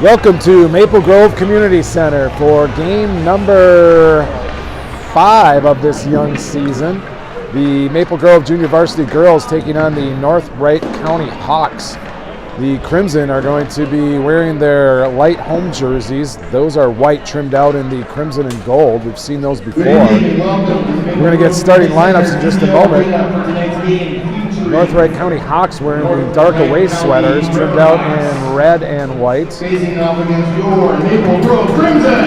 Welcome to Maple Grove Community Center for game number 5 of this young season. The Maple Grove Junior Varsity girls taking on the North Wright County Hawks. The Crimson are going to be wearing their light home jerseys. Those are white trimmed out in the crimson and gold. We've seen those before. We're going to get starting lineups in just a moment. North Wright County Hawks wearing the dark away sweaters trimmed out in red and white. Facing off against your Maple Grove Crimson.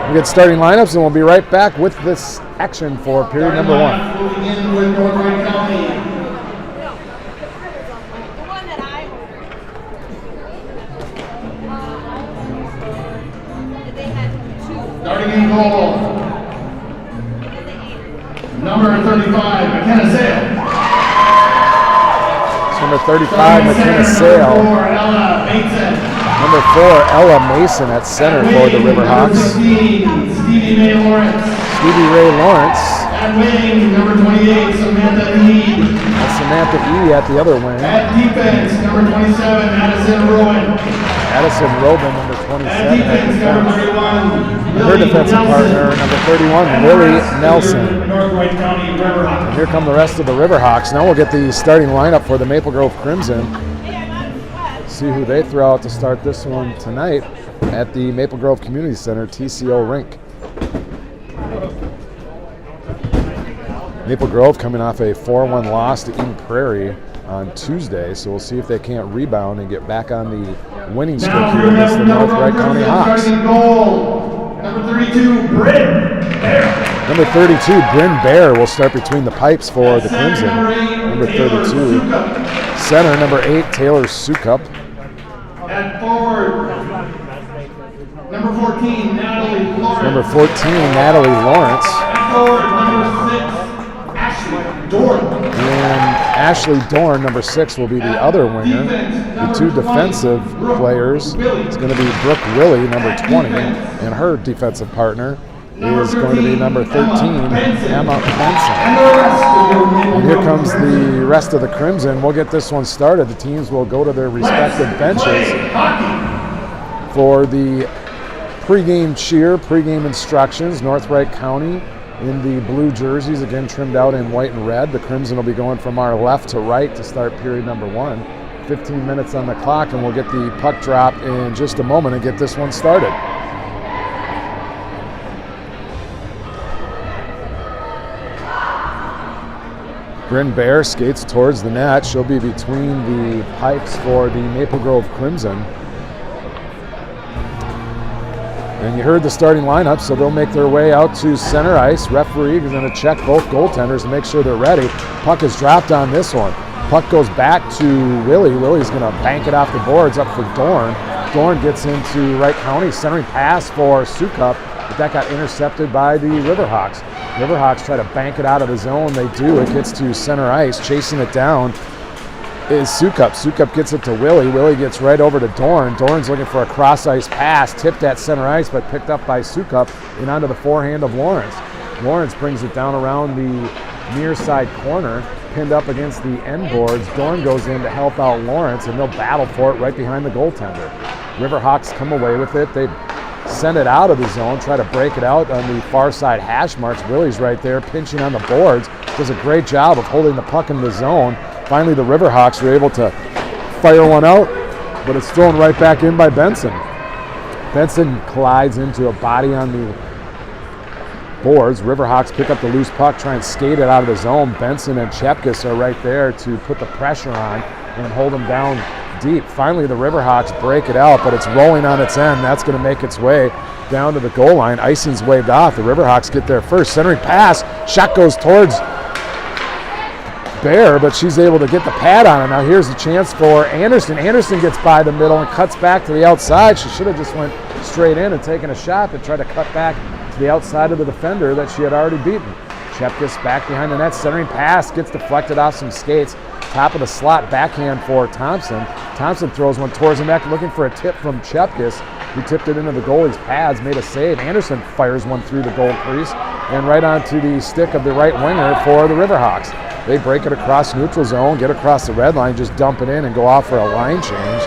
We'll get starting lineups and we'll be right back with this action for period number 1. Moving in with North Wright County. Starting in goal, number 35, McKenna Sale. Number 35, McKenna Sale. Number 4, Ella Mason at center for the Riverhawks. Stevie Ray Lawrence. At wing, number 28, Samantha E. That's Samantha E. at the other wing. At defense, number 27, Addison Rowan. Addison Robin, number 27. At defense, number 31. Her defensive partner, number 31, Lily Nelson. North Wright County Riverhawks. And here come the rest of the Riverhawks. Now we'll get the starting lineup for the Maple Grove Crimson. See who they throw out to start this one tonight at the Maple Grove Community Center TCO rink. Maple Grove coming off a 4-1 loss to Eden Prairie on Tuesday, so we'll see if they can't rebound and get back on the winning streak here against the North Wright County Hawks. Number 32, Bryn Bear. Number 32, Bryn Bear will start between the pipes for the Crimson. Number 32. Center, number 8, Taylor Sukup. At forward, number 14, Natalie Lawrence. Number 14, Natalie Lawrence. At forward, number 6, Ashley Dorn. And Ashley Dorn, number 6, will be the other winger. The 2 defensive players is going to be Brooke Willie, number 20, and her defensive partner is going to be number 13, Emma Benson. And here comes the rest of the Crimson. We'll get this one started. The teams will go to their respective benches for the pregame cheer, pregame instructions. North Wright County in the blue jerseys, again trimmed out in white and red. The Crimson will be going from our left to right to start period number 1. 15 minutes on the clock, and we'll get the puck drop in just a moment and get this one started. Bryn Bear skates towards the net. She'll be between the pipes for the Maple Grove Crimson. And you heard the starting lineup, so they'll make their way out to center ice. Referee is going to check both goaltenders and make sure they're ready. Puck is dropped on this one. Puck goes back to Willie. Willie's going to bank it off the boards up for Dorn. Dorn gets into Wright County, centering pass for Sukup, but that got intercepted by the Riverhawks. Riverhawks try to bank it out of the zone. They do. It gets to center ice. Chasing it down is Sukup. Sukup gets it to Willie. Willie gets right over to Dorn. Dorn's looking for a cross-ice pass, tipped at center ice, but picked up by Sukup and onto the forehand of Lawrence. Lawrence brings it down around the near side corner, pinned up against the end boards. Dorn goes in to help out Lawrence, and they'll battle for it right behind the goaltender. Riverhawks come away with it. They send it out of the zone, try to break it out on the far side hash marks. Willie's right there pinching on the boards. Does a great job of holding the puck in the zone. Finally, the Riverhawks were able to fire one out, but it's thrown right back in by Benson. Benson collides into a body on the boards. Riverhawks pick up the loose puck, try and skate it out of the zone. Benson and Chepkis are right there to put the pressure on and hold them down deep. Finally, the Riverhawks break it out, but it's rolling on its end. That's going to make its way down to the goal line. Icing's waved off. The Riverhawks get there first. Centering pass. Shot goes towards Bear, but she's able to get the pad on it. Now here's the chance for Anderson. Anderson gets by the middle and cuts back to the outside. She should have just went straight in and taken a shot to try to cut back to the outside of the defender that she had already beaten. Chepkis back behind the net, centering pass, gets deflected off some skates. Top of the slot, backhand for Thompson. Thompson throws one towards the net, looking for a tip from Chepkis. He tipped it into the goalie's pads, made a save. Anderson fires one through the goal crease and right onto the stick of the right winger for the Riverhawks. They break it across neutral zone, get across the red line, just dump it in and go off for a line change.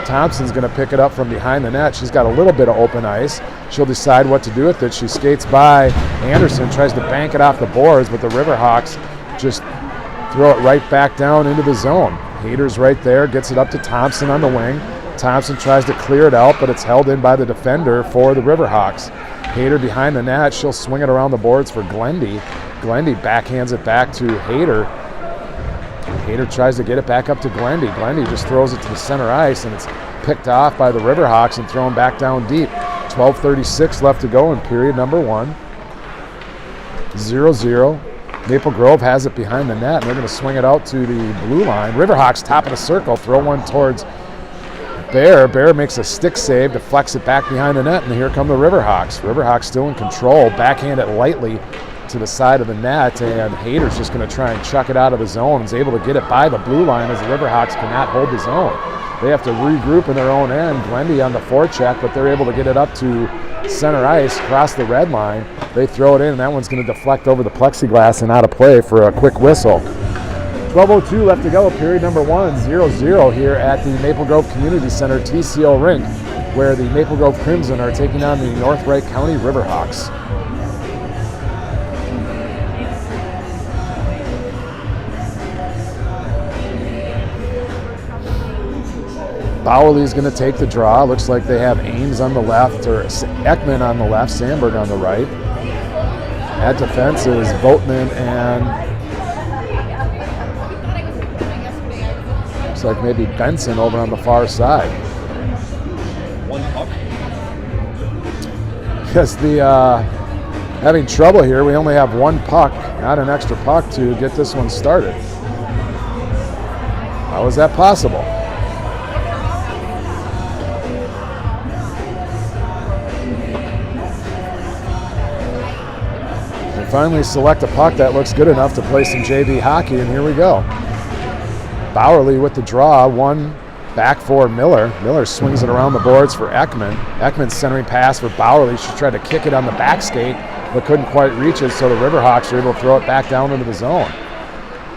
Thompson's going to pick it up from behind the net. She's got a little bit of open ice. She'll decide what to do with it. She skates by Anderson, tries to bank it off the boards, but the Riverhawks just throw it right back down into the zone. Hayter's right there, gets it up to Thompson on the wing. Thompson tries to clear it out, but it's held in by the defender for the Riverhawks. Hayter behind the net. She'll swing it around the boards for Glendy. Glendy backhands it back to Hayter. Hayter tries to get it back up to Glendy. Glendy just throws it to the center ice, and it's picked off by the Riverhawks and thrown back down deep. 12:36 left to go in period number 1. 0-0. Maple Grove has it behind the net, and they're going to swing it out to the blue line. Riverhawks top of the circle, throw one towards Bear. Bear makes a stick save, deflects it back behind the net, and here come the Riverhawks. Riverhawks still in control, backhand it lightly to the side of the net, and Hayter's just going to try and chuck it out of the zone. Is able to get it by the blue line as the Riverhawks cannot hold the zone. They have to regroup in their own end. Glendy on the forecheck, but they're able to get it up to center ice, cross the red line. They throw it in, and that one's going to deflect over the plexiglass and out of play for a quick whistle. 12:02 left to go, period number 1, 0-0 here at the Maple Grove Community Center TCO rink, where the Maple Grove Crimson are taking on the North Wright County Riverhawks. Bowerly's going to take the draw. Looks like they have Ames on the left, or Ekman on the left, Sandberg on the right. At defense is Votman and looks like maybe Benson over on the far side. One puck. Because having trouble here, we only have one puck, not an extra puck to get this one started. How is that possible? Finally select a puck that looks good enough to play some JV hockey, and here we go. Bowerly with the draw, one back for Miller. Miller swings it around the boards for Ekman. Ekman's centering pass for Bowerly. She tried to kick it on the back skate, but couldn't quite reach it, so the Riverhawks are able to throw it back down into the zone.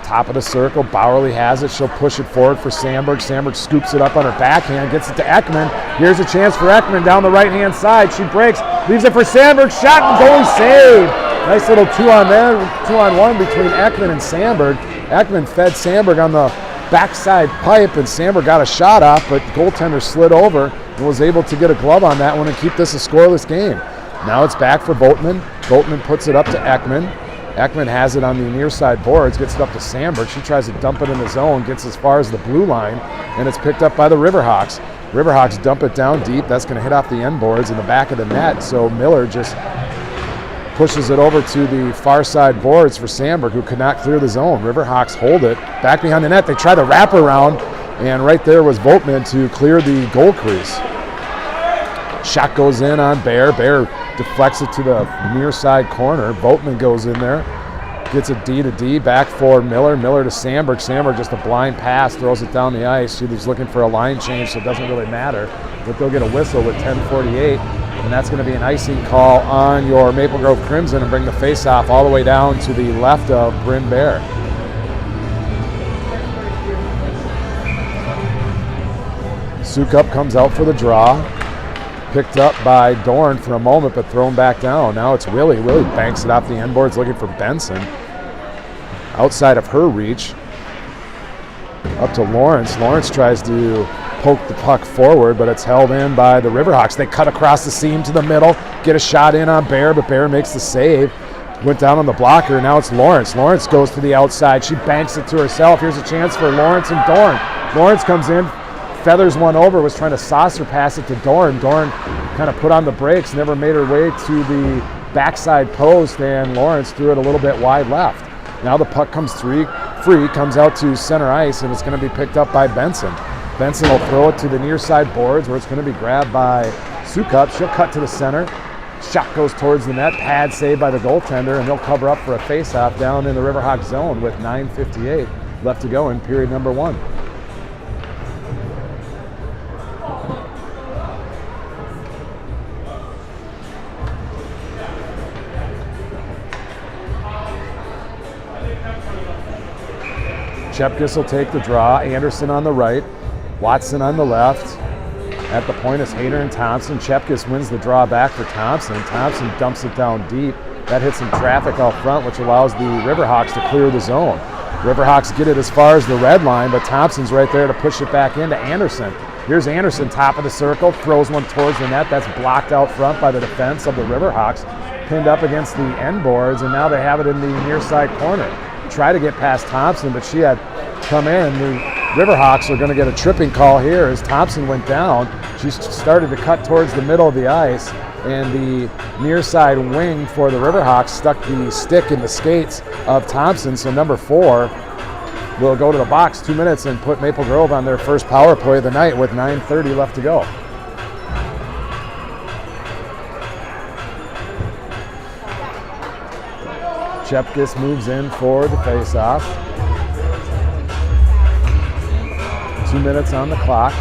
Top of the circle, Bowerly has it. She'll push it forward for Sandberg. Sandberg scoops it up on her backhand, gets it to Ekman. Here's a chance for Ekman down the right-hand side. She breaks, leaves it for Sandberg. Shot and goalie save. Nice little 2-on-1 between Ekman and Sandberg. Ekman fed Sandberg on the backside pipe, and Sandberg got a shot off, but the goaltender slid over and was able to get a glove on that one and keep this a scoreless game. Now it's back for Boatman. Boatman puts it up to Ekman. Ekman has it on the near side boards, gets it up to Sandberg. She tries to dump it in the zone, gets as far as the blue line, and it's picked up by the Riverhawks. Riverhawks dump it down deep. That's going to hit off the end boards in the back of the net, so Miller just pushes it over to the far side boards for Sandberg, who could not clear the zone. Riverhawks hold it back behind the net. They try the wrap around, and right there was Boatman to clear the goal crease. Shot goes in on Bear. Bear deflects it to the near side corner. Boatman goes in there, gets a D to D back for Miller. Miller to Sandberg. Sandberg just a blind pass, throws it down the ice. She was looking for a line change, so it doesn't really matter. But they'll get a whistle with 10:48. And that's going to be an icing call on your Maple Grove Crimson and bring the face-off all the way down to the left of Bryn Bear. Sukup comes out for the draw. Picked up by Dorn for a moment, but thrown back down. Now it's Willie. Willie banks it off the end boards looking for Benson. Outside of her reach. Up to Lawrence. Lawrence tries to poke the puck forward, but it's held in by the Riverhawks. They cut across the seam to the middle, get a shot in on Bear, but Bear makes the save. Went down on the blocker. Now it's Lawrence. Lawrence goes to the outside. She banks it to herself. Here's a chance for Lawrence and Dorn. Lawrence comes in, feathers one over, was trying to saucer pass it to Dorn. Dorn kind of put on the brakes, never made her way to the backside post, and Lawrence threw it a little bit wide left. Now the puck comes free, comes out to center ice, and it's going to be picked up by Benson. Benson will throw it to the near side boards, where it's going to be grabbed by Sukup. She'll cut to the center. Shot goes towards the net. Pad saved by the goaltender, and they'll cover up for a face-off down in the Riverhawk zone with 9:58 left to go in period number 1. Chepkis will take the draw. Anderson on the right. Watson on the left. At the point is Hayter and Thompson. Chepkis wins the draw back for Thompson. Thompson dumps it down deep. That hits some traffic out front, which allows the Riverhawks to clear the zone. Riverhawks get it as far as the red line, but Thompson's right there to push it back into Anderson. Here's Anderson, top of the circle, throws one towards the net. That's blocked out front by the defense of the Riverhawks, pinned up against the end boards, and now they have it in the near side corner. Try to get past Thompson, but she had come in. The Riverhawks are going to get a tripping call here as Thompson went down. She started to cut towards the middle of the ice, and the near side wing for the Riverhawks stuck the stick in the skates of Thompson. So number 4 will go to the box 2 minutes and put Maple Grove on their first power play of the night with 9:30 left to go. Chepkis moves in for the faceoff. 2 minutes on the clock.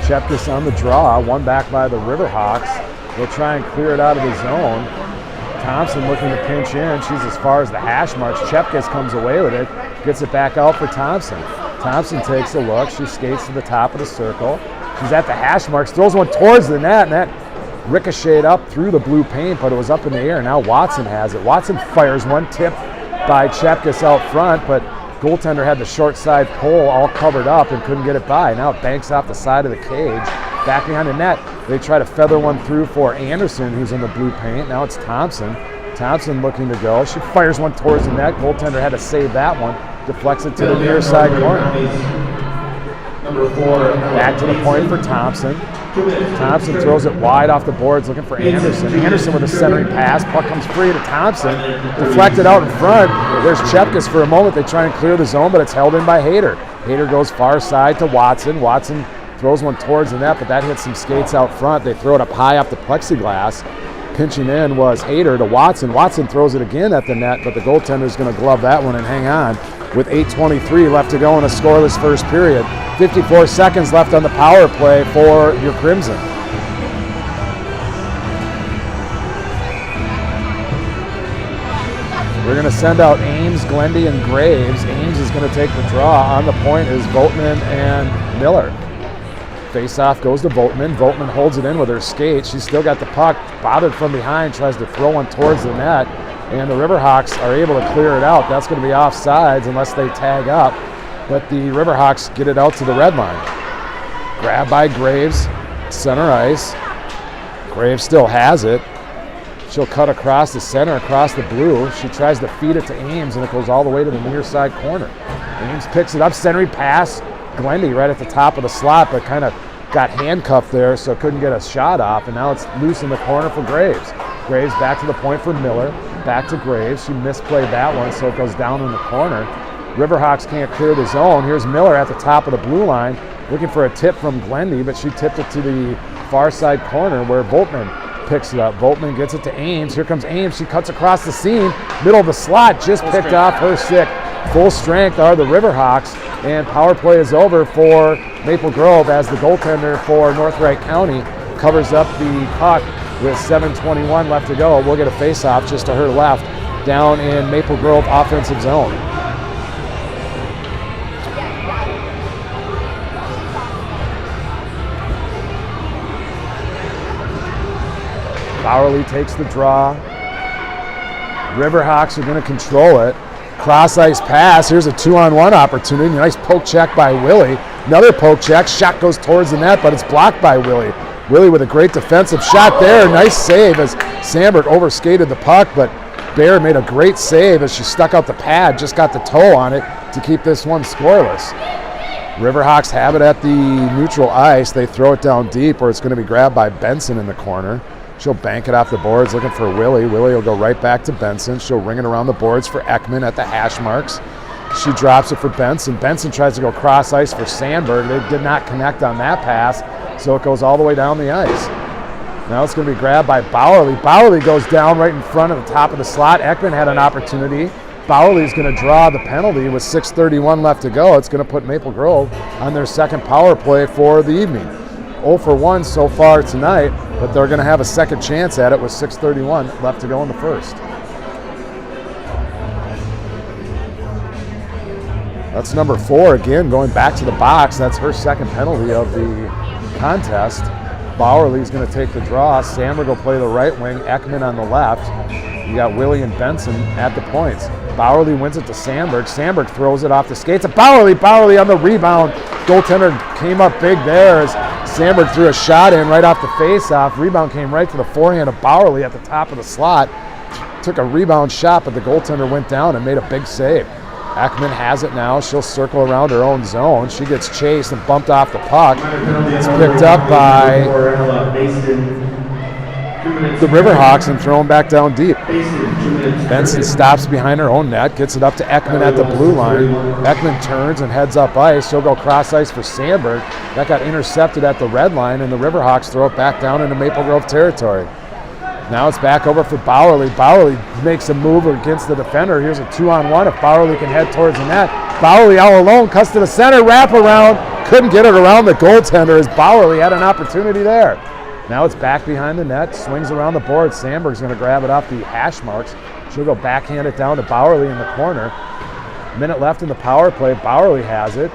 Chepkis on the draw, one back by the Riverhawks. They'll try and clear it out of the zone. Thompson looking to pinch in. She's as far as the hash marks. Chepkis comes away with it, gets it back out for Thompson. Thompson takes a look. She skates to the top of the circle. She's at the hash marks, throws one towards the net, and that ricocheted up through the blue paint, but it was up in the air. Now Watson has it. Watson fires one, tipped by Chepkis out front, but goaltender had the short side pole all covered up and couldn't get it by. Now it banks off the side of the cage, back behind the net. They try to feather one through for Anderson, who's in the blue paint. Now it's Thompson. Thompson looking to go. She fires one towards the net. Goaltender had to save that one. Deflects it to the near side corner. Number 4. Back to the point for Thompson. Thompson throws it wide off the boards looking for Anderson. Anderson with a centering pass. Puck comes free to Thompson. Deflected out in front. There's Chepkis for a moment. They try and clear the zone, but it's held in by Hayter. Hayter goes far side to Watson. Watson throws one towards the net, but that hits some skates out front. They throw it up high off the plexiglass. Pinching in was Hayter to Watson. Watson throws it again at the net, but the goaltender's going to glove that one and hang on. With 8:23 left to go in a scoreless first period. 54 seconds left on the power play for your Crimson. We're going to send out Ames, Glendy, and Graves. Ames is going to take the draw. On the point is Votman and Miller. Face-off goes to Votman. Votman holds it in with her skate. She's still got the puck, bothered from behind, tries to throw one towards the net, and the Riverhawks are able to clear it out. That's going to be offsides unless they tag up, but the Riverhawks get it out to the red line. Grab by Graves, center ice. Graves still has it. She'll cut across the center, across the blue. She tries to feed it to Ames, and it goes all the way to the near side corner. Ames picks it up, centering pass. Glendy right at the top of the slot, but kind of got handcuffed there, so couldn't get a shot off, and now it's loose in the corner for Graves. Graves back to the point for Miller, back to Graves. She misplayed that one, so it goes down in the corner. Riverhawks can't clear the zone. Here's Miller at the top of the blue line, looking for a tip from Glendy, but she tipped it to the far side corner where Voltman picks it up. Voltman gets it to Ames. Here comes Ames. She cuts across the seam, middle of the slot, just picked off her stick. Full strength are the Riverhawks, and power play is over for Maple Grove as the goaltender for North Wright County covers up the puck with 7:21 left to go. We'll get a face-off just to her left down in Maple Grove offensive zone. Bowerly takes the draw. Riverhawks are going to control it. Cross ice pass. Here's a 2-on-1 opportunity. Nice poke check by Willie. Another poke check. Shot goes towards the net, but it's blocked by Willie. Willie with a great defensive shot there. Nice save as Sandberg overskated the puck, but Baird made a great save as she stuck out the pad, just got the toe on it to keep this one scoreless. Riverhawks have it at the neutral ice. They throw it down deep where it's going to be grabbed by Benson in the corner. She'll bank it off the boards looking for Willie. Willie will go right back to Benson. She'll ring it around the boards for Ekman at the hash marks. She drops it for Benson. Benson tries to go cross ice for Sandberg. They did not connect on that pass, so it goes all the way down the ice. Now it's going to be grabbed by Bowerly. Bowerly goes down right in front of the top of the slot. Ekman had an opportunity. Bowerly's going to draw the penalty with 6:31 left to go. It's going to put Maple Grove on their second power play for the evening. 0 for 1 so far tonight, but they're going to have a second chance at it with 6:31 left to go in the first. That's number 4 again, going back to the box. That's her second penalty of the contest. Bowerly's going to take the draw. Sandberg will play the right wing. Ekman on the left. You got Willie and Benson at the points. Bowerly wins it to Sandberg. Sandberg throws it off the skates of Bowerly. Bowerly on the rebound. Goaltender came up big there as Sandberg threw a shot in right off the face-off. Rebound came right to the forehand of Bowerly at the top of the slot. Took a rebound shot, but the goaltender went down and made a big save. Ekman has it now. She'll circle around her own zone. She gets chased and bumped off the puck. It's picked up by the Riverhawks and thrown back down deep. Benson stops behind her own net, gets it up to Ekman at the blue line. Ekman turns and heads up ice. She'll go cross ice for Sandberg. That got intercepted at the red line, and the Riverhawks throw it back down into Maple Grove territory. Now it's back over for Bowerly. Bowerly makes a move against the defender. Here's a 2-on-1 if Bowerly can head towards the net. Bowerly all alone, cuts to the center, wrap around. Couldn't get it around the goaltender as Bowerly had an opportunity there. Now it's back behind the net, swings around the board. Sandberg's going to grab it off the hash marks. She'll go backhand it down to Bowerly in the corner. Minute left in the power play. Bowerly has it.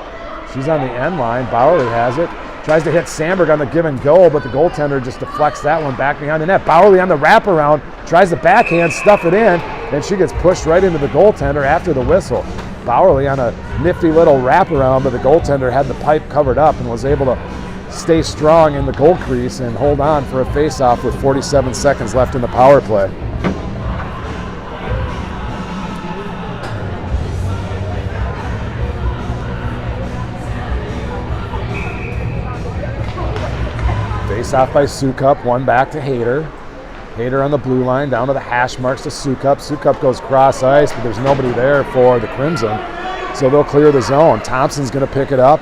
She's on the end line. Bowerly has it. Tries to hit Sandberg on the give and go, but the goaltender just deflects that one back behind the net. Bowerly on the wraparound, tries to backhand, stuff it in, then she gets pushed right into the goaltender after the whistle. Bowerly on a nifty little wraparound, but the goaltender had the pipe covered up and was able to stay strong in the goal crease and hold on for a face-off with 47 seconds left in the power play. Face-off by Sukup, one back to Hayter. Hayter on the blue line, down to the hash marks to Sukup. Sukup goes cross ice, but there's nobody there for the Crimson, so they'll clear the zone. Thompson's going to pick it up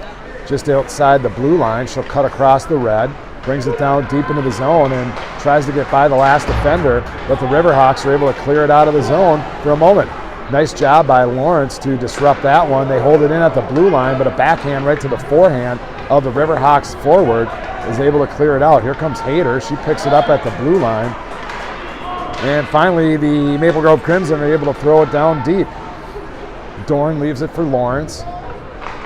just outside the blue line. She'll cut across the red, brings it down deep into the zone, and tries to get by the last defender, but the Riverhawks are able to clear it out of the zone for a moment. Nice job by Lawrence to disrupt that one. They hold it in at the blue line, but a backhand right to the forehand of the Riverhawks forward is able to clear it out. Here comes Hayter. She picks it up at the blue line. And finally, the Maple Grove Crimson are able to throw it down deep. Dorn leaves it for Lawrence.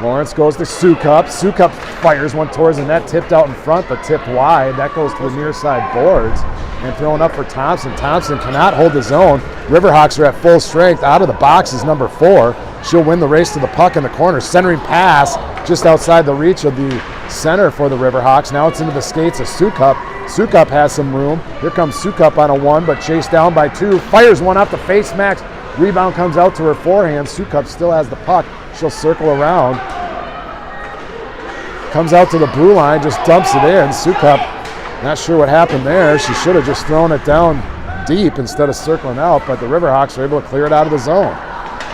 Lawrence goes to Sukup. Sukup fires one towards the net, tipped out in front, but tipped wide. That goes to the near side boards. And thrown up for Thompson. Thompson cannot hold the zone. Riverhawks are at full strength. Out of the box is number 4. She'll win the race to the puck in the corner. Centering pass just outside the reach of the center for the Riverhawks. Now it's into the skates of Sukup. Sukup has some room. Here comes Sukup on a 1, but chased down by 2. Fires one off the face max. Rebound comes out to her forehand. Sukup still has the puck. She'll circle around. Comes out to the blue line, just dumps it in. Sukup, not sure what happened there. She should have just thrown it down deep instead of circling out, but the Riverhawks are able to clear it out of the zone.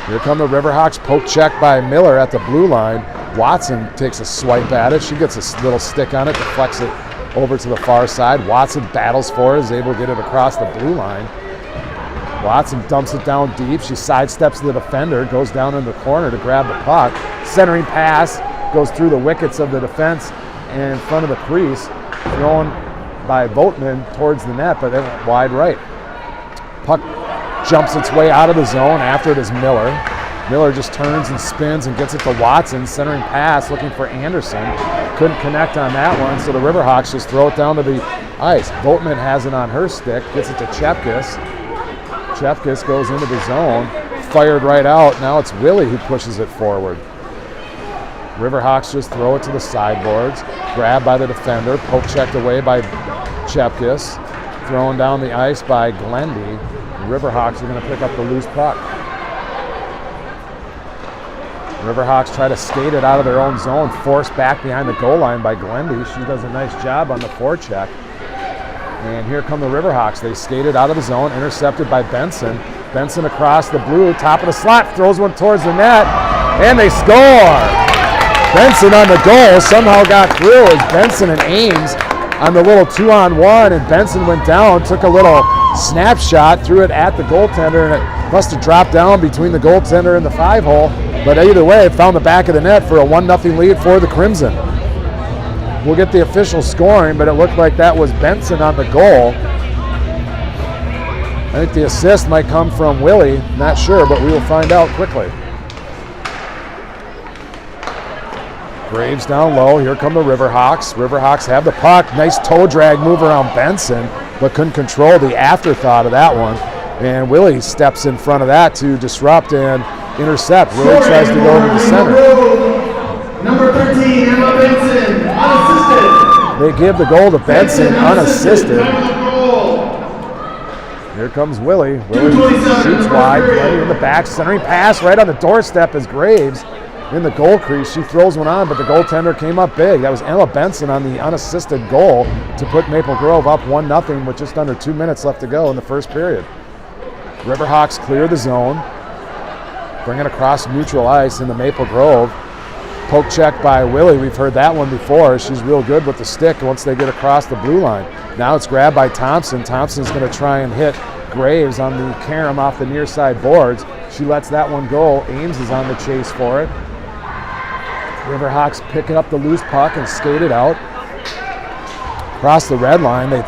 Here come the Riverhawks, poke check by Miller at the blue line. Watson takes a swipe at it. She gets a little stick on it, deflects it over to the far side. Watson battles for it, is able to get it across the blue line. Watson dumps it down deep. She sidesteps the defender, goes down in the corner to grab the puck. Centering pass goes through the wickets of the defense and in front of the crease. Thrown by Voigtman towards the net, but it went wide right. Puck jumps its way out of the zone. After it is Miller. Miller just turns and spins and gets it to Watson. Centering pass looking for Anderson. Couldn't connect on that one, so the Riverhawks just throw it down to the ice. Voigtman has it on her stick, gets it to Chepkis. Chepkis goes into the zone, fired right out. Now it's Willie who pushes it forward. Riverhawks just throw it to the sideboards. Grabbed by the defender, poke checked away by Chepkis. Thrown down the ice by Glendy. The Riverhawks are going to pick up the loose puck. Riverhawks try to skate it out of their own zone, forced back behind the goal line by Glendy. She does a nice job on the forecheck. And here come the Riverhawks. They skate it out of the zone, intercepted by Benson. Benson across the blue, top of the slot, throws one towards the net, and they score! Benson on the goal, somehow got through as Benson and Ames on the little 2-on-1, and Benson went down, took a little snapshot, threw it at the goaltender, and it must have dropped down between the goaltender and the 5-hole. But either way, it found the back of the net for a 1-0 lead for the Crimson. We'll get the official scoring, but it looked like that was Benson on the goal. I think the assist might come from Willie, not sure, but we will find out quickly. Graves down low. Here come the Riverhawks. Riverhawks have the puck. Nice toe drag move around Benson, but couldn't control the afterthought of that one. And Willie steps in front of that to disrupt and intercept. Willie tries to go into the center. Number 13, Emma Benson, unassisted. They give the goal to Benson unassisted. Here comes Willie. Willie shoots wide, plenty in the back. Centering pass right on the doorstep is Graves in the goal crease. She throws one on, but the goaltender came up big. That was Emma Benson on the unassisted goal to put Maple Grove up 1-0 with just under 2 minutes left to go in the first period. Riverhawks clear the zone, bring it across neutral ice into Maple Grove. Poke check by Willie. We've heard that one before. She's real good with the stick once they get across the blue line. Now it's grabbed by Thompson. Thompson's going to try and hit Graves on the carom off the near side boards. She lets that one go. Ames is on the chase for it. Riverhawks picking up the loose puck and skate it out. Across the red line, they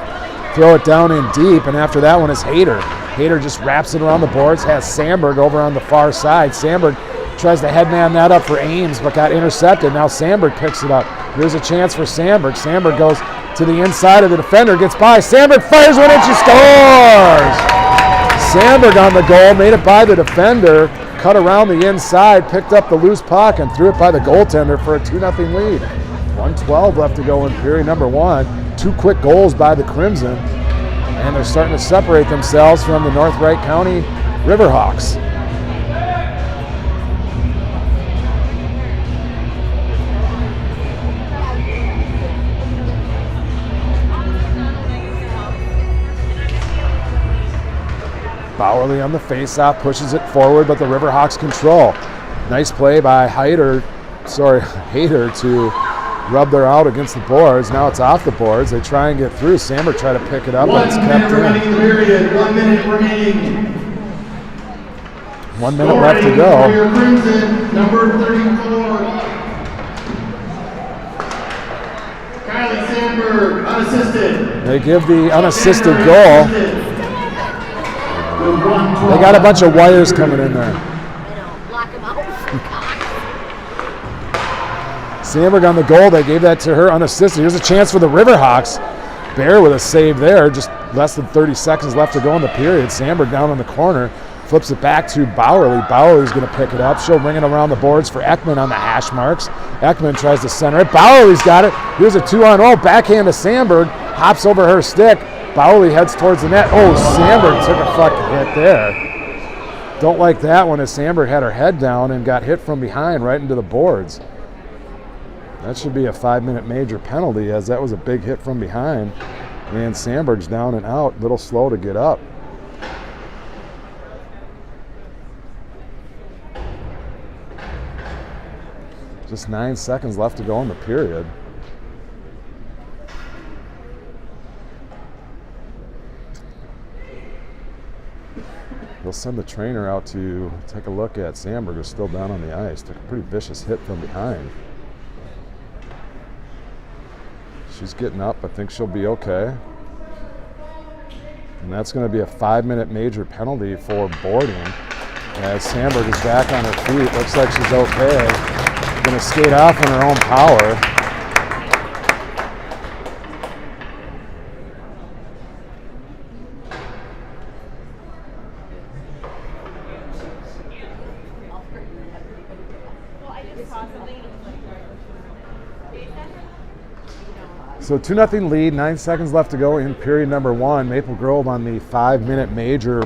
throw it down in deep, and after that one is Hayter. Hayter just wraps it around the boards, has Sandberg over on the far side. Sandberg tries to headman that up for Ames, but got intercepted. Now Sandberg picks it up. Here's a chance for Sandberg. Sandberg goes to the inside of the defender, gets by. Sandberg fires one and she scores! Sandberg on the goal, made it by the defender, cut around the inside, picked up the loose puck, and threw it by the goaltender for a 2-0 lead. 1:12 left to go in period number one. 2 quick goals by the Crimson, and they're starting to separate themselves from the North Wright County Riverhawks. Bowerly on the faceoff, pushes it forward, but the Riverhawks control. Nice play by Hayter to rub their out against the boards. Now it's off the boards. They try and get through. Sandberg try to pick it up, but it's kept in. 1 minute remaining. 1 minute left to go. For your Crimson, number 34. Kylie Sandberg, unassisted. They give the unassisted goal. They got a bunch of wires coming in there. Lock them out. Sandberg on the goal. They gave that to her unassisted. Here's a chance for the Riverhawks. Bear with a save there. Just less than 30 seconds left to go in the period. Sandberg down in the corner. Flips it back to Bowerly. Bowerly's going to pick it up. She'll bring it around the boards for Ekman on the hash marks. Ekman tries to center it. Bowerly's got it. Here's a 2-on-0. Backhand to Sandberg. Hops over her stick. Bowerly heads towards the net. Oh, Sandberg took a fucking hit there. Don't like that one as Sandberg had her head down and got hit from behind right into the boards. That should be a 5-minute major penalty, as that was a big hit from behind. And Sandberg's down and out, a little slow to get up. Just 9 seconds left to go in the period. They'll send the trainer out to take a look at Sandberg, who's still down on the ice. Took a pretty vicious hit from behind. She's getting up. I think she'll be okay. And that's going to be a 5-minute major penalty for boarding. As Sandberg is back on her feet. Looks like she's okay. Going to skate off on her own power. So 2-0 lead, 9 seconds left to go in period number one. Maple Grove on the 5-minute major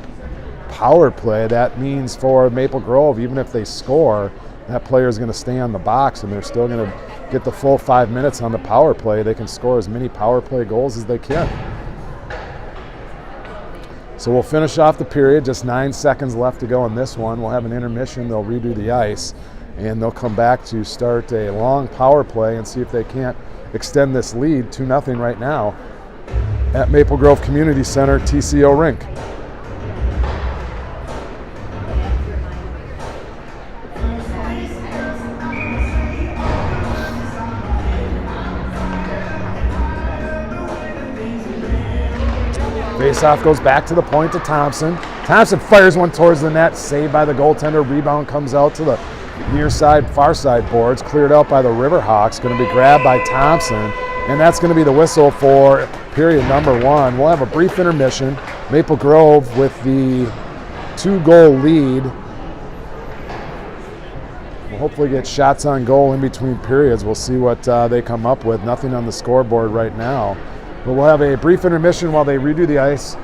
power play. That means for Maple Grove, even if they score, that player is going to stay on the box and they're still going to get the full 5 minutes on the power play. They can score as many power play goals as they can. So we'll finish off the period, just 9 seconds left to go in this one. We'll have an intermission, they'll redo the ice, and they'll come back to start a long power play and see if they can't extend this lead 2-0 right now at Maple Grove Community Center, TCO Rink. Faceoff goes back to the point to Thompson. Thompson fires one towards the net, saved by the goaltender. Rebound comes out to the near side, far side boards, cleared out by the Riverhawks, going to be grabbed by Thompson, and that's going to be the whistle for period number 1. We'll have a brief intermission. Maple Grove with the 2-goal lead. We'll hopefully get shots on goal in between periods. We'll see what they come up with. Nothing on the scoreboard right now. But we'll have a brief intermission while they redo the ice.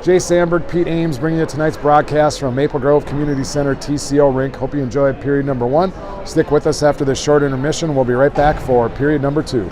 Jay Sandberg, Pete Ames bringing you tonight's broadcast from Maple Grove Community Center TCO Rink. Hope you enjoyed period number 1. Stick with us after this short intermission. We'll be right back for period number 2.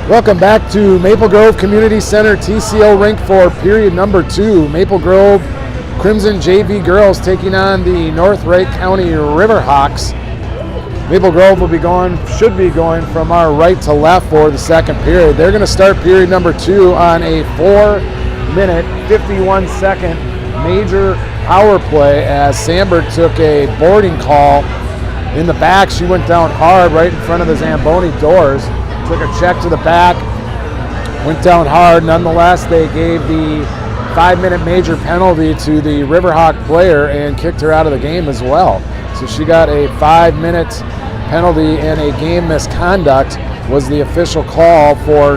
Welcome back to Maple Grove Community Center TCO rink for period number 2. Maple Grove Crimson JV girls taking on the North Wright County Riverhawks. Maple Grove should be going from our right to left for the second period. They're going to start period number 2 on a 4-minute, 51-second major power play as Sandberg took a boarding call in the back. She went down hard right in front of the Zamboni doors. Took a check to the back, went down hard. Nonetheless, they gave the 5-minute major penalty to the Riverhawk player and kicked her out of the game as well. So she got a 5-minute penalty and a game misconduct was the official call for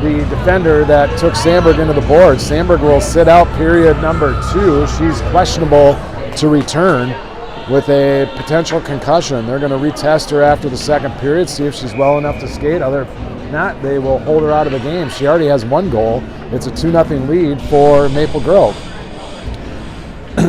the defender that took Sandberg into the board. Sandberg will sit out period number 2. She's questionable to return with a potential concussion. They're going to retest her after the second period, see if she's well enough to skate. Other than that, they will hold her out of the game. She already has 1 goal. It's a 2-0 lead for Maple Grove.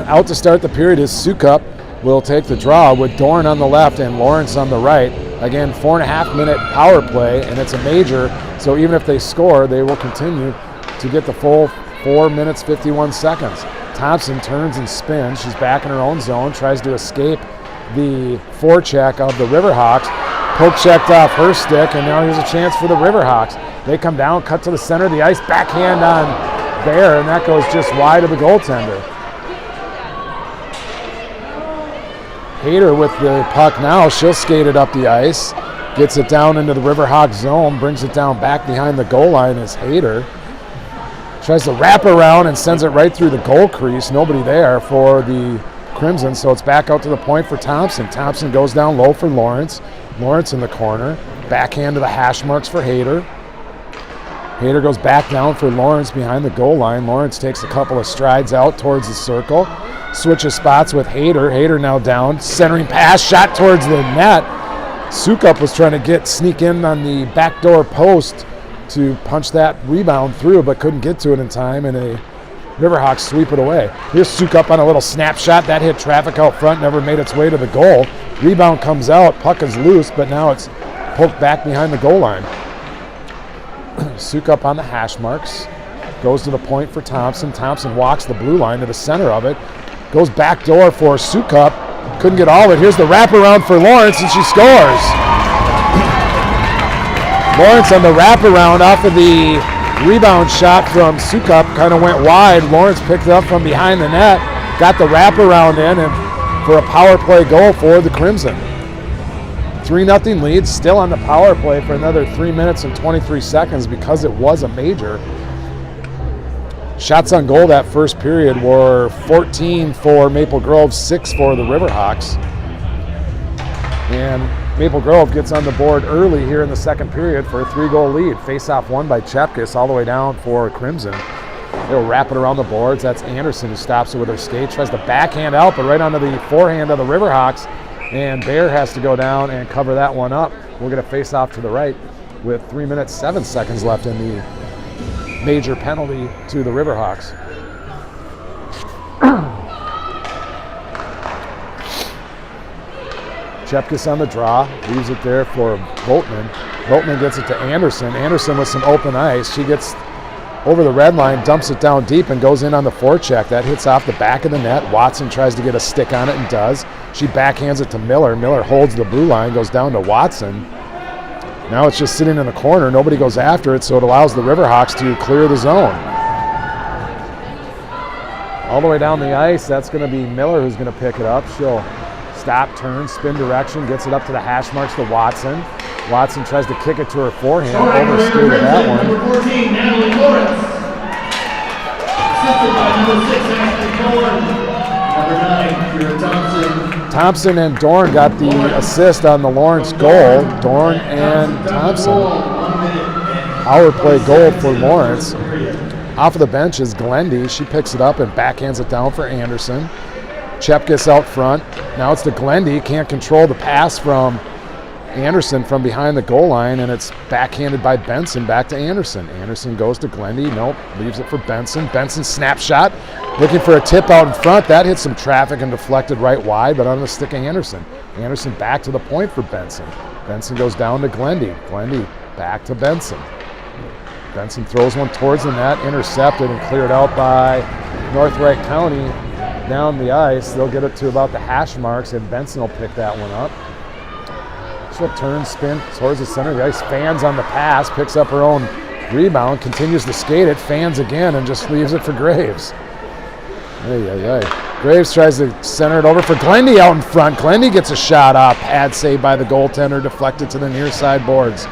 Out to start the period is Sukup. Will take the draw with Dorn on the left and Lawrence on the right. Again, 4.5-minute power play, and it's a major, so even if they score, they will continue to get the full 4 minutes, 51 seconds. Thompson turns and spins. She's back in her own zone, tries to escape the forecheck of the Riverhawks. Poke checked off her stick, and now here's a chance for the Riverhawks. They come down, cut to the center of the ice, backhand on Bear, and that goes just wide of the goaltender. Hayter with the puck now. She'll skate it up the ice, gets it down into the Riverhawk zone, brings it down back behind the goal line as Hayter tries to wrap around and sends it right through the goal crease. Nobody there for the Crimson, so it's back out to the point for Thompson. Thompson goes down low for Lawrence. Lawrence in the corner. Backhand to the hash marks for Hayter. Hayter goes back down for Lawrence behind the goal line. Lawrence takes a couple of strides out towards the circle. Switches spots with Hayter. Hayter now down. Centering pass, shot towards the net. Sukup was trying to sneak in on the backdoor post to punch that rebound through, but couldn't get to it in time, and a Riverhawks sweep it away. Here's Sukup on a little snapshot. That hit traffic out front, never made its way to the goal. Rebound comes out, puck is loose, but now it's poked back behind the goal line. Sukup on the hash marks. Goes to the point for Thompson. Thompson walks the blue line to the center of it. Goes back door for Sukup. Couldn't get all of it. Here's the wraparound for Lawrence, and she scores. Lawrence on the wraparound off of the rebound shot from Sukup, kind of went wide. Lawrence picked it up from behind the net, got the wraparound in, and for a power play goal for the Crimson. 3-0 lead, still on the power play for another 3 minutes and 23 seconds because it was a major. Shots on goal that first period were 14 for Maple Grove, 6 for the Riverhawks. And Maple Grove gets on the board early here in the second period for a 3-goal lead. Face-off won by Chepkis all the way down for Crimson. They'll wrap it around the boards. That's Anderson who stops it with her skate. Tries to backhand out, but right onto the forehand of the Riverhawks. And Bear has to go down and cover that one up. We'll get a face-off to the right with 3 minutes, 7 seconds left in the major penalty to the Riverhawks. Chepkis on the draw, leaves it there for Voltman. Voltman gets it to Anderson. Anderson with some open ice. She gets over the red line, dumps it down deep, and goes in on the forecheck. That hits off the back of the net. Watson tries to get a stick on it and does. She backhands it to Miller. Miller holds the blue line, goes down to Watson. Now it's just sitting in the corner. Nobody goes after it, so it allows the Riverhawks to clear the zone. All the way down the ice, that's going to be Miller who's going to pick it up. She'll stop, turn, spin direction, gets it up to the hash marks to Watson. Watson tries to kick it to her forehand, overskated that one. Number 14, Natalie Lawrence. Assisted by number 6, Ashley Dorn. Number 9, Kira Thompson. Thompson and Dorn got the assist on the Lawrence goal. Dorn and Thompson. Power play goal for Lawrence. Off of the bench is Glendy. She picks it up and backhands it down for Anderson. Chepkis out front. Now it's to Glendy. Can't control the pass from Anderson from behind the goal line, and it's backhanded by Benson back to Anderson. Anderson goes to Glendy. Nope, leaves it for Benson. Benson snapshot, looking for a tip out in front. That hit some traffic and deflected right wide, but on the stick of Anderson. Anderson back to the point for Benson. Benson goes down to Glendy. Glendy Back to Benson. Benson throws one towards the net, intercepted and cleared out by North Wright County down the ice. They'll get it to about the hash marks, and Benson will pick that one up. She'll turn, spin towards the center of the ice, fans on the pass, picks up her own rebound, continues to skate it, fans again, and just leaves it for Graves. Graves tries to center it over for Glendy out in front. Glendy gets a shot off. Pad saved by the goaltender, deflected to the near side boards.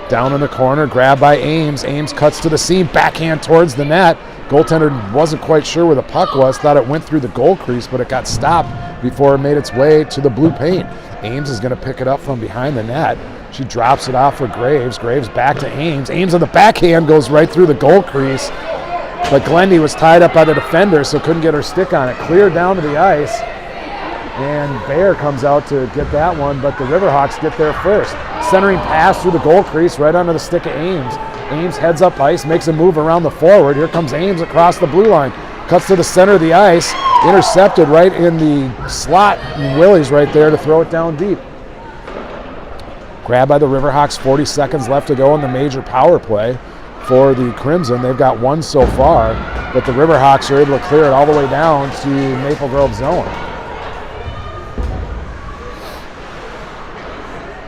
Down in the corner, grabbed by Ames. Ames cuts to the seam, backhand towards the net. Goaltender wasn't quite sure where the puck was, thought it went through the goal crease, but it got stopped before it made its way to the blue paint. Ames is going to pick it up from behind the net. She drops it off for Graves. Graves back to Ames. Ames on the backhand goes right through the goal crease. But Glendy was tied up by the defender, so couldn't get her stick on it. Cleared down to the ice, and Bear comes out to get that one, but the Riverhawks get there first. Centering pass through the goal crease right under the stick of Ames. Ames heads up ice, makes a move around the forward. Here comes Ames across the blue line. Cuts to the center of the ice, intercepted right in the slot, and Willie's right there to throw it down deep. Grabbed by the Riverhawks, 40 seconds left to go in the major power play for the Crimson. They've got one so far, but the Riverhawks are able to clear it all the way down to Maple Grove zone.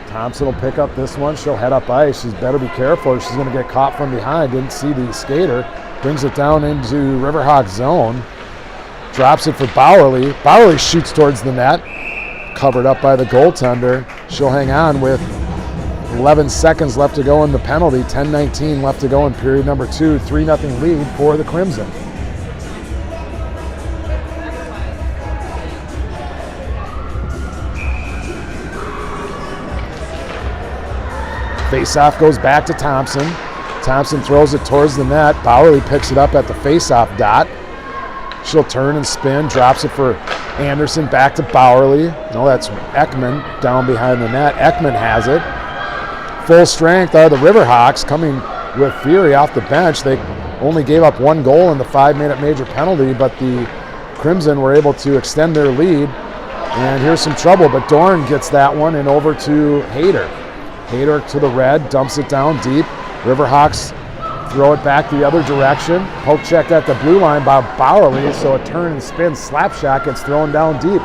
Thompson will pick up this one. She'll head up ice. She's better be careful or she's going to get caught from behind. Didn't see the skater. Brings it down into Riverhawk zone. Drops it for Bowerly. Bowerly shoots towards the net. Covered up by the goaltender. She'll hang on with 11 seconds left to go in the penalty. 10:19 left to go in period number 2. 3-0 lead for the Crimson. Faceoff goes back to Thompson. Thompson throws it towards the net. Bowerly picks it up at the faceoff dot. She'll turn and spin, drops it for Anderson, back to Bowerly. No, that's Ekman down behind the net. Ekman has it. Full strength are the Riverhawks coming with fury off the bench. They only gave up one goal in the 5-minute major penalty, but the Crimson were able to extend their lead. And here's some trouble, but Dorn gets that one and over to Hayter. Hayter to the red, dumps it down deep. Riverhawks throw it back the other direction. Poke checked at the blue line by Bowerly, so a turn and spin slap shot gets thrown down deep.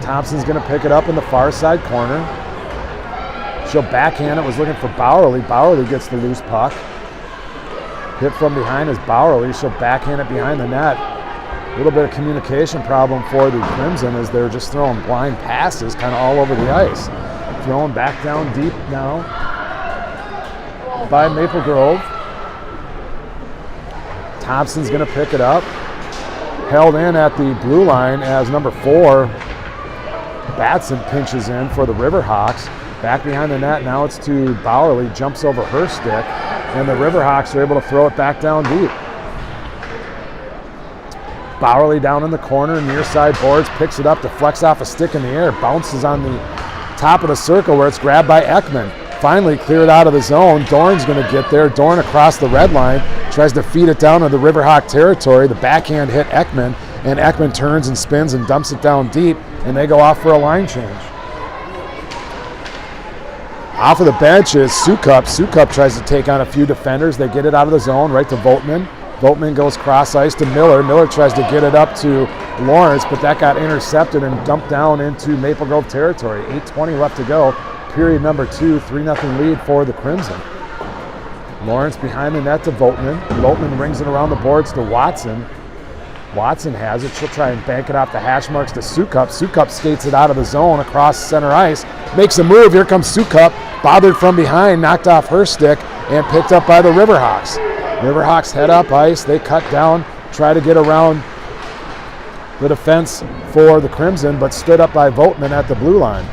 Thompson's going to pick it up in the far side corner. She'll backhand it, was looking for Bowerly. Bowerly gets the loose puck. Hit from behind is Bowerly. She'll backhand it behind the net. A little bit of communication problem for the Crimson as they're just throwing blind passes kind of all over the ice. Thrown back down deep now by Maple Grove. Thompson's going to pick it up. Held in at the blue line as number 4, Batson pinches in for the Riverhawks. Back behind the net, now it's to Bowerly, jumps over her stick, and the Riverhawks are able to throw it back down deep. Bowerly down in the corner, near side boards, picks it up, deflects off a stick in the air, bounces on the top of the circle where it's grabbed by Ekman. Finally cleared out of the zone. Dorn's going to get there. Dorn across the red line, tries to feed it down to the Riverhawk territory. The backhand hit Ekman, and Ekman turns and spins and dumps it down deep, and they go off for a line change. Off of the bench is Sukup. Sukup tries to take on a few defenders. They get it out of the zone right to Votman. Votman goes cross ice to Miller. Miller tries to get it up to Lawrence, but that got intercepted and dumped down into Maple Grove territory. 8:20 left to go. Period number 2, 3-0 lead for the Crimson. Lawrence behind the net to Votman. Votman rings it around the boards to Watson. Watson has it. She'll try and bank it off the hash marks to Sukup. Sukup skates it out of the zone across center ice. Makes a move. Here comes Sukup. Bothered from behind. Knocked off her stick and picked up by the Riverhawks. Riverhawks head up ice. They cut down. Try to get around the defense for the Crimson, but stood up by Votman at the blue line.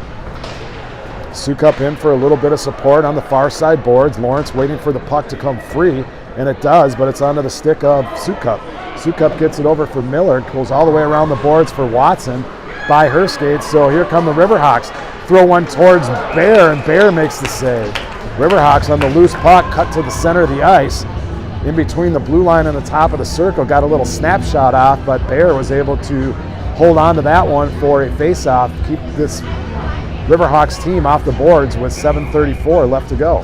Sukup in for a little bit of support on the far side boards. Lawrence waiting for the puck to come free, and it does, but it's onto the stick of Sukup. Sukup gets it over for Miller, goes all the way around the boards for Watson by her skates. So here come the Riverhawks. Throw one towards Bear, and Bear makes the save. Riverhawks on the loose puck, cut to the center of the ice. In between the blue line and the top of the circle, got a little snapshot off, but Bear was able to hold on to that one for a face-off, keep this Riverhawks team off the boards with 7:34 left to go.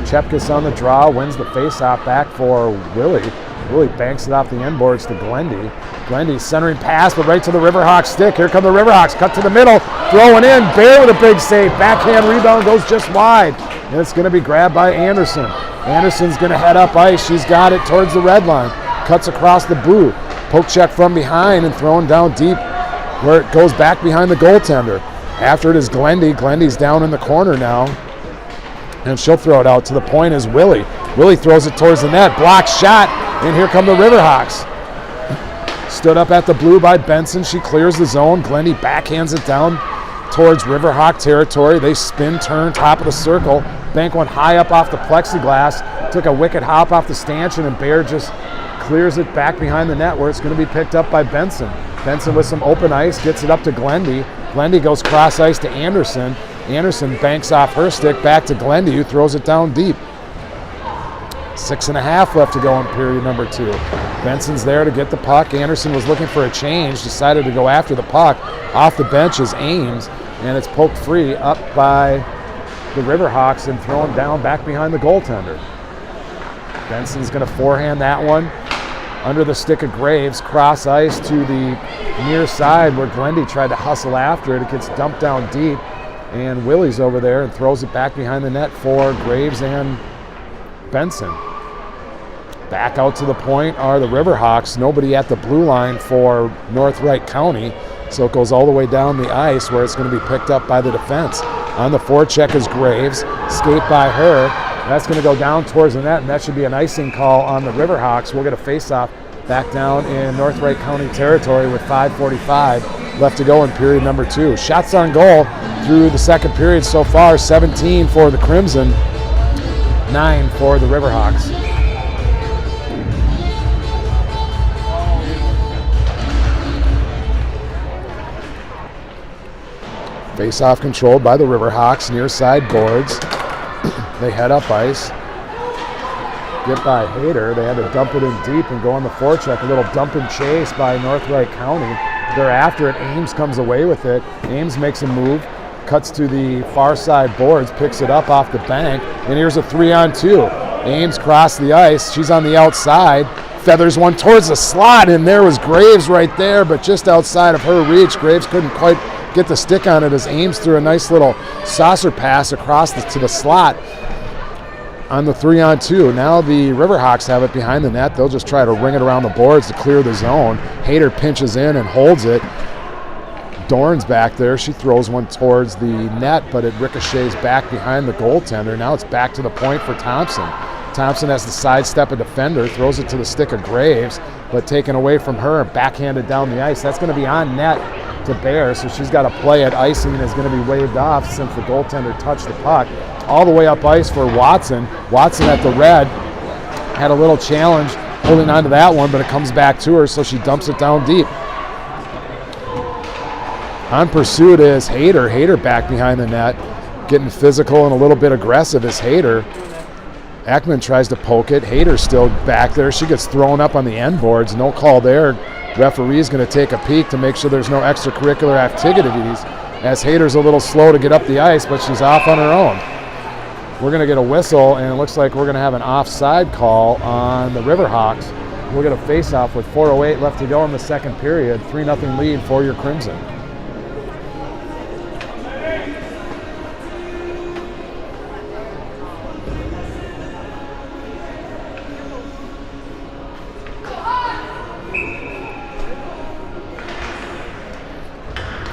Chepkus on the draw, wins the face-off back for Willie. Willie banks it off the end boards to Glendy. Glendy centering pass, but right to the Riverhawks stick. Here come the Riverhawks, cut to the middle, throwing in. Bear with a big save. Backhand rebound goes just wide. And it's going to be grabbed by Anderson. Anderson's going to head up ice. She's got it towards the red line. Cuts across the boot. Poke check from behind and thrown down deep where it goes back behind the goaltender. After it is Glendy. Glendy's down in the corner now. And she'll throw it out. To the point is Willie. Willie throws it towards the net. Blocked shot. And here come the Riverhawks. Stood up at the blue by Benson. She clears the zone. Glendy backhands it down towards Riverhawk territory. They spin, turn, top of the circle. Bank one high up off the plexiglass. Took a wicked hop off the stanchion, and Bear just clears it back behind the net where it's going to be picked up by Benson. Benson with some open ice gets it up to Glendy. Glendy goes cross ice to Anderson. Anderson banks off her stick back to Glendy, who throws it down deep. 6.5 left to go in period number 2. Benson's there to get the puck. Anderson was looking for a change, decided to go after the puck. Off the bench is Ames, and it's poked free up by the Riverhawks and thrown down back behind the goaltender. Benson's going to forehand that one under the stick of Graves, cross ice to the near side where Glendy tried to hustle after it. It gets dumped down deep, and Willie's over there and throws it back behind the net for Graves and Benson. Back out to the point are the Riverhawks. Nobody at the blue line for North Wright County, so it goes all the way down the ice where it's going to be picked up by the defense. On the forecheck is Graves. Skate by her. That's going to go down towards the net, and that should be an icing call on the Riverhawks. We'll get a face-off back down in North Wright County territory with 5:45 left to go in period number 2. Shots on goal through the second period so far, 17 for the Crimson, 9 for the Riverhawks. Face-off controlled by the Riverhawks, near side boards. They head up ice. Get by Hayter. They had to dump it in deep and go on the forecheck. A little dump and chase by North Wright County. They're after it. Ames comes away with it. Ames makes a move, cuts to the far side boards, picks it up off the bank, and here's a 3-on-2. Ames crossed the ice. She's on the outside. Feathers one towards the slot, and there was Graves right there, but just outside of her reach. Graves couldn't quite get the stick on it as Ames threw a nice little saucer pass across to the slot on the 3-on-2. Now the Riverhawks have it behind the net. They'll just try to ring it around the boards to clear the zone. Hayter pinches in and holds it. Dorn's back there. She throws one towards the net, but it ricochets back behind the goaltender. Now it's back to the point for Thompson. Thompson has to sidestep a defender, throws it to the stick of Graves, but taken away from her and backhanded down the ice. That's going to be on net to Bear, so she's got to play it. Icing is going to be waved off since the goaltender touched the puck. All the way up ice for Watson. Watson at the red had a little challenge holding on to that one, but it comes back to her, so she dumps it down deep. On pursuit is Hayter. Hayter back behind the net, getting physical and a little bit aggressive is Hayter. Ekman tries to poke it. Hayter's still back there. She gets thrown up on the end boards. No call there. Referee's going to take a peek to make sure there's no extracurricular activities, as Hayter's a little slow to get up the ice, but she's off on her own. We're going to get a whistle, and it looks like we're going to have an offside call on the Riverhawks. We'll get a face-off with 4:08 left to go in the second period. 3-0 lead for your Crimson.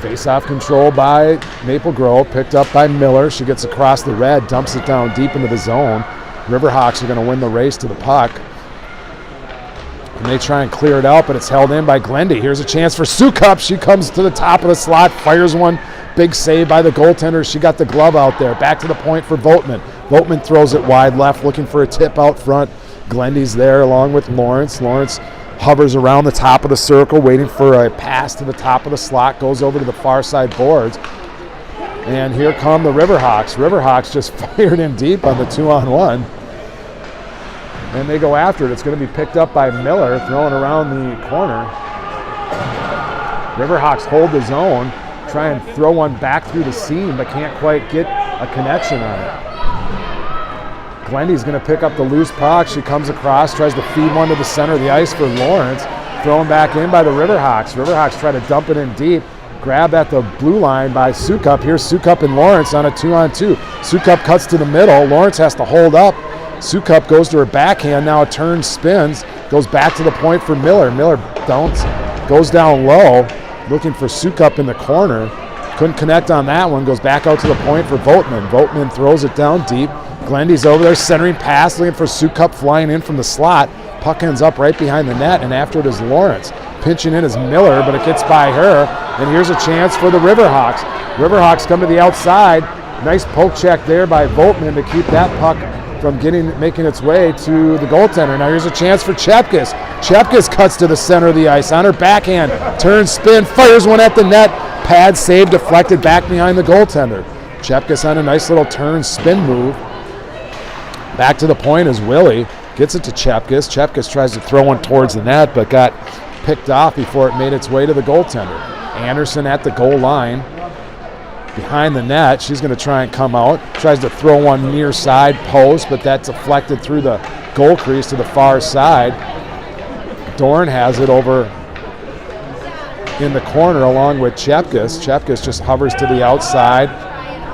Face-off control by Maple Grove, picked up by Miller. She gets across the red, dumps it down deep into the zone. Riverhawks are going to win the race to the puck. And they try and clear it out, but it's held in by Glendy. Here's a chance for Sukup. She comes to the top of the slot, fires one. Big save by the goaltender. She got the glove out there. Back to the point for Votman. Votman throws it wide left, looking for a tip out front. Glendy's there along with Lawrence. Lawrence hovers around the top of the circle, waiting for a pass to the top of the slot, goes over to the far side boards. And here come the Riverhawks. Riverhawks just fired in deep on the 2-on-1. And they go after it. It's going to be picked up by Miller, throwing around the corner. Riverhawks hold the zone, try and throw one back through the seam, but can't quite get a connection on it. Glendy's going to pick up the loose puck. She comes across, tries to feed one to the center of the ice for Lawrence. Thrown back in by the Riverhawks. Riverhawks try to dump it in deep. Grab at the blue line by Sukup. Here's Sukup and Lawrence on a 2-on-2. Sukup cuts to the middle. Lawrence has to hold up. Sukup goes to her backhand. Now a turn, spins, goes back to the point for Miller. Miller goes down low, looking for Sukup in the corner. Couldn't connect on that one. Goes back out to the point for Votman. Votman throws it down deep. Glendy's over there, centering pass, looking for Sukup flying in from the slot. Puck ends up right behind the net, and after it is Lawrence. Pinching in is Miller, but it gets by her. And here's a chance for the Riverhawks. Riverhawks come to the outside. Nice poke check there by Votman to keep that puck from making its way to the goaltender. Now here's a chance for Chepkis. Chepkis cuts to the center of the ice on her backhand. Turns, spin, fires one at the net. Pad save, deflected back behind the goaltender. Chepkis on a nice little turn, spin move. Back to the point is Willie. Gets it to Chepkis. Chepkis tries to throw one towards the net, but got picked off before it made its way to the goaltender. Anderson at the goal line. Behind the net, she's going to try and come out. Tries to throw one near side post, but that's deflected through the goal crease to the far side. Dorn has it over in the corner along with Chepkis. Chepkis just hovers to the outside,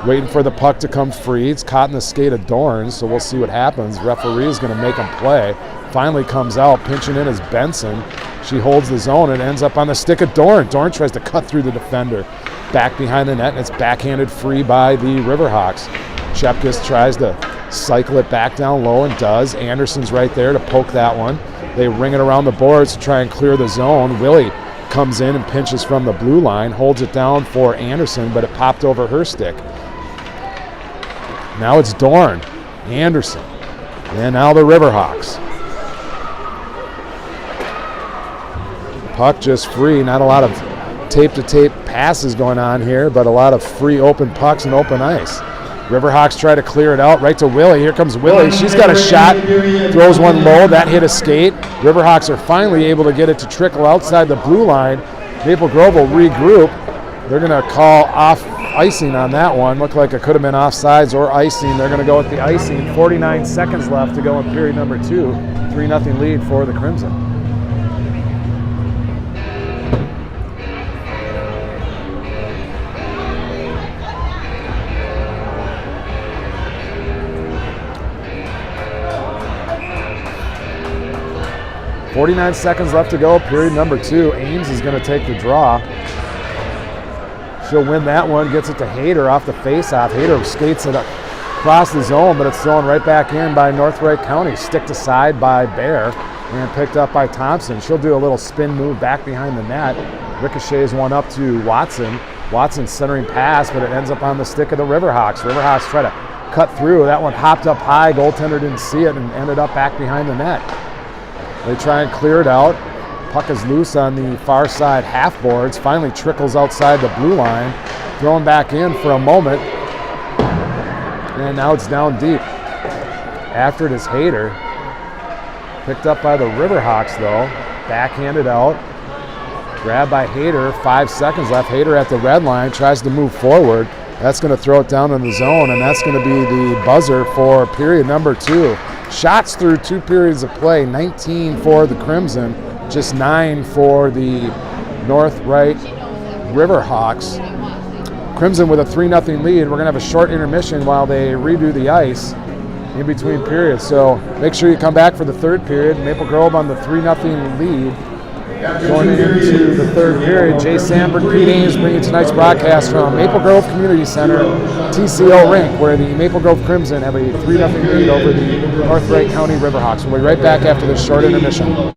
waiting for the puck to come free. It's caught in the skate of Dorn, so we'll see what happens. Referee is going to make him play. Finally comes out, pinching in is Benson. She holds the zone and ends up on the stick of Dorn. Dorn tries to cut through the defender. Back behind the net, and it's backhanded free by the Riverhawks. Chepkis tries to cycle it back down low and does. Anderson's right there to poke that one. They ring it around the boards to try and clear the zone. Willie comes in and pinches from the blue line, holds it down for Anderson, but it popped over her stick. Now it's Dorn, Anderson, and now the Riverhawks. Puck just free, not a lot of tape-to-tape passes going on here, but a lot of free open pucks and open ice. Riverhawks try to clear it out right to Willie. Here comes Willie. She's got a shot, throws one low. That hit a skate. Riverhawks are finally able to get it to trickle outside the blue line. Maple Grove will regroup. They're going to call off icing on that one. Looked like it could have been offsides or icing. They're going to go with the icing. 49 seconds left to go in period number 2. 3-0 lead for the Crimson. .49 seconds left to go, period number 2. Ames is going to take the draw. She'll win that one, gets it to Hayter off the face-off. Hayter skates it across the zone, but it's thrown right back in by North Wright County. Stick to side by Bear and picked up by Thompson. She'll do a little spin move back behind the net. Ricochets one up to Watson. Watson centering pass, but it ends up on the stick of the Riverhawks. Riverhawks try to cut through. That one hopped up high. Goaltender didn't see it and ended up back behind the net. They try and clear it out. Puck is loose on the far side half boards. Finally trickles outside the blue line. Thrown back in for a moment. And now it's down deep. After it is Hayter. Picked up by the Riverhawks though. Backhanded out. Grabbed by Hayter. 5 seconds left. Hayter at the red line. Tries to move forward. That's going to throw it down in the zone. And that's going to be the buzzer for period number 2. Shots through 2 periods of play, 19 for the Crimson, just 9 for the North Wright Riverhawks. Crimson with a 3-0 lead. We're going to have a short intermission while they redo the ice in between periods. So make sure you come back for the third period. Maple Grove on the 3-0 lead. Going into the third period, Jay Sandberg, Pete Ames bringing tonight's broadcast from Maple Grove Community Center, TCO rink, where the Maple Grove Crimson have a 3-0 lead over the North Wright County Riverhawks. We'll be right back after this short intermission.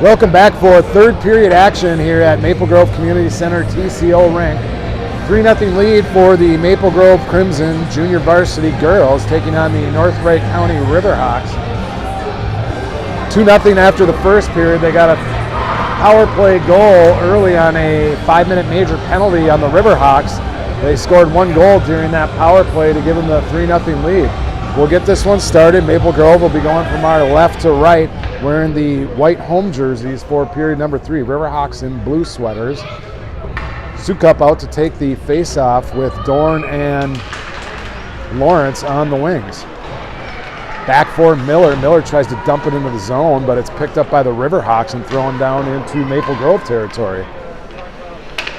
Welcome back for third period action here at Maple Grove Community Center TCO rink. 3-0 lead for the Maple Grove Crimson Junior Varsity Girls taking on the North Wright County Riverhawks. 2-0 after the first period. They got a power play goal early on a 5-minute major penalty on the Riverhawks. They scored 1 goal during that power play to give them the 3-0 lead. We'll get this one started. Maple Grove will be going from our left to right, wearing the white home jerseys for period number 3. Riverhawks in blue sweaters. Sukup out to take the face-off with Dorn and Lawrence on the wings. Back for Miller. Miller tries to dump it into the zone, but it's picked up by the Riverhawks and thrown down into Maple Grove territory.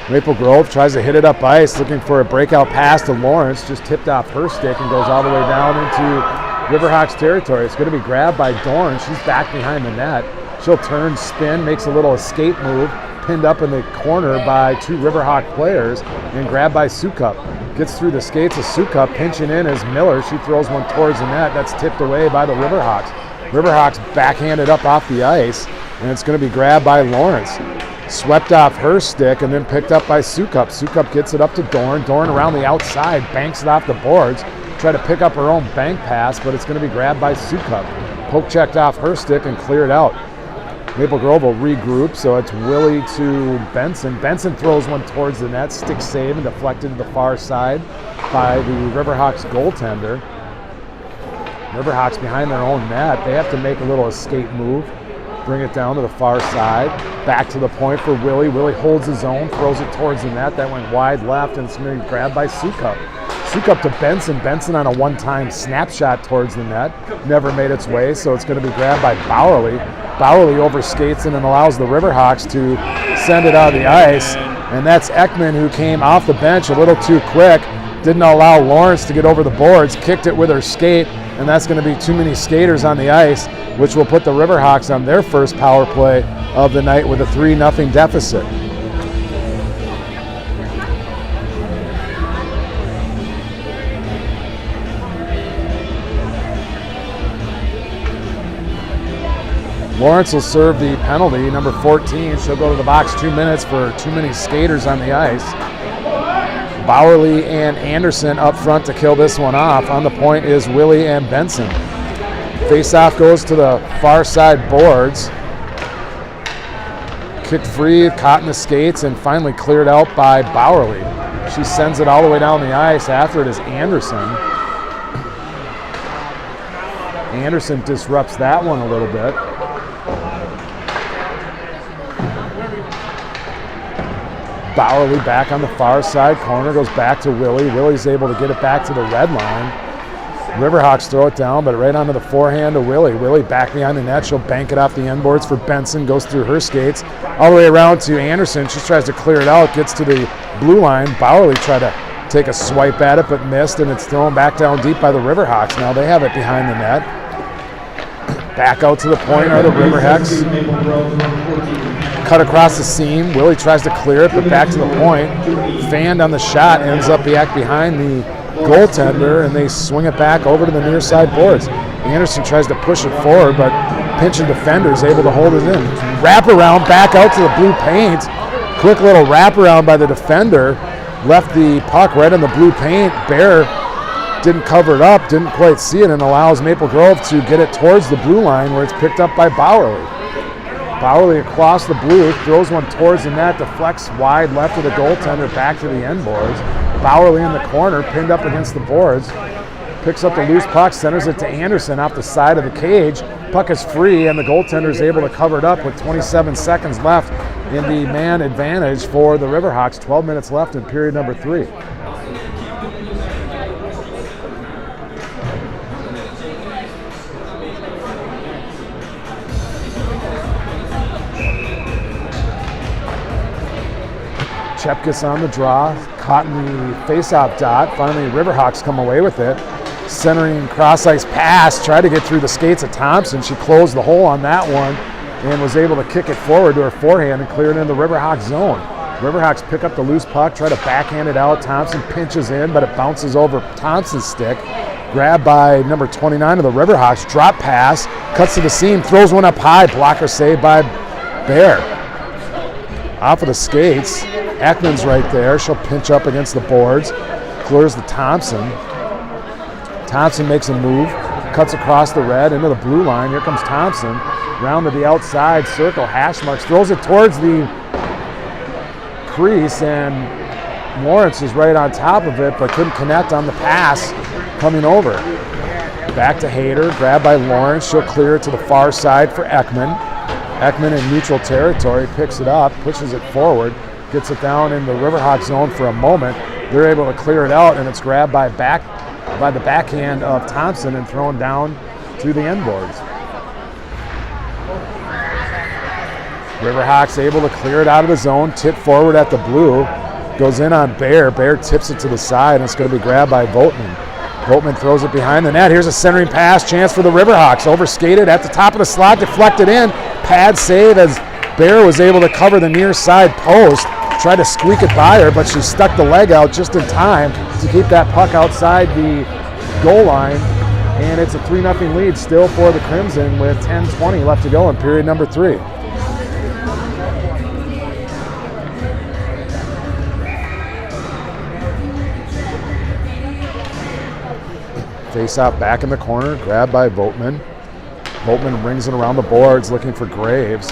Maple Grove tries to hit it up ice, looking for a breakout pass to Lawrence, just tipped off her stick and goes all the way down into Riverhawks territory. It's going to be grabbed by Dorn. She's back behind the net. She'll turn, spin, makes a little escape move, pinned up in the corner by 2 Riverhawk players, and grabbed by Sukup. Gets through the skates of Sukup, pinching in as Miller. She throws one towards the net. That's tipped away by the Riverhawks. Riverhawks backhanded up off the ice, and it's going to be grabbed by Lawrence. Swept off her stick and then picked up by Sukup. Sukup gets it up to Dorn. Dorn around the outside, banks it off the boards. Try to pick up her own bank pass, but it's going to be grabbed by Sukup. Poke checked off her stick and cleared out. Maple Grove will regroup, so it's Willie to Benson. Benson throws one towards the net, stick save and deflected to the far side by the Riverhawks goaltender. Riverhawks behind their own net. They have to make a little escape move, bring it down to the far side. Back to the point for Willie. Willie holds his own, throws it towards the net. That went wide left, and it's going to be grabbed by Sukup. Sukup to Benson. Benson on a one-time snapshot towards the net. Never made its way, so it's going to be grabbed by Bowerly. Bowerly overskates and allows the Riverhawks to send it out of the ice. And that's Ekman, who came off the bench a little too quick. Didn't allow Lawrence to get over the boards. Kicked it with her skate, and that's going to be too many skaters on the ice, which will put the Riverhawks on their first power play of the night with a 3-0 deficit. Lawrence will serve the penalty, number 14. She'll go to the box 2 minutes for too many skaters on the ice. Bowerly and Anderson up front to kill this one off. On the point is Willie and Benson. Face-off goes to the far side boards. Kicked free, caught in the skates, and finally cleared out by Bowerly. She sends it all the way down the ice. After it is Anderson. Anderson disrupts that one a little bit. Bowerly back on the far side corner, goes back to Willie. Willie's able to get it back to the red line. Riverhawks throw it down, but right onto the forehand of Willie. Willie back behind the net. She'll bank it off the end boards for Benson. Goes through her skates all the way around to Anderson. She tries to clear it out, gets to the blue line. Bowerly tried to take a swipe at it, but missed, and it's thrown back down deep by the Riverhawks. Now they have it behind the net. Back out to the point are the Riverhawks. Cut across the seam. Willie tries to clear it, but back to the point. Fanned on the shot, ends up back behind the goaltender, and they swing it back over to the near side boards. Anderson tries to push it forward, but pinching defender is able to hold it in. Wraparound back out to the blue paint. Quick little wraparound by the defender. Left the puck right on the blue paint. Bear didn't cover it up, didn't quite see it, and allows Maple Grove to get it towards the blue line where it's picked up by Bowerly. Bowerly across the blue, throws one towards the net, deflects wide left of the goaltender back to the end boards. Bowerly in the corner, pinned up against the boards. Picks up the loose puck, centers it to Anderson off the side of the cage. Puck is free, and the goaltender is able to cover it up with 27 seconds left in the man advantage for the Riverhawks. 12 minutes left in period number 3. Chepkus on the draw, caught in the face-off dot. Finally, Riverhawks come away with it. Centering cross-ice pass, tried to get through the skates of Thompson. She closed the hole on that one and was able to kick it forward to her forehand and clear it into the Riverhawks zone. Riverhawks pick up the loose puck, try to backhand it out. Thompson pinches in, but it bounces over Thompson's stick. Grabbed by number 29 of the Riverhawks. Drop pass, cuts to the seam, throws one up high. Blocker save by Bear off of the skates. Ekman's right there. She'll pinch up against the boards. Clears to Thompson. Thompson makes a move. Cuts across the red into the blue line. Here comes Thompson. Round to the outside circle. Hash marks. Throws it towards the crease, and Lawrence is right on top of it, but couldn't connect on the pass coming over. Back to Hayter. Grabbed by Lawrence. She'll clear it to the far side for Ekman. Ekman in neutral territory. Picks it up. Pushes it forward. Gets it down in the Riverhawk zone for a moment. They're able to clear it out, and it's grabbed by the backhand of Thompson and thrown down to the end boards. Riverhawks able to clear it out of the zone, tip forward at the blue, goes in on Bear. Bear tips it to the side, and it's going to be grabbed by Votman. Votman throws it behind the net. Here's a centering pass, chance for the Riverhawks. Overskated at the top of the slot, deflected in. Pad save as Bear was able to cover the near side post. Tried to squeak it by her, but she stuck the leg out just in time to keep that puck outside the goal line. And it's a 3-0 lead still for the Crimson with 10:20 left to go in period number 3. Face out back in the corner, grabbed by Votman. Votman rings it around the boards looking for Graves.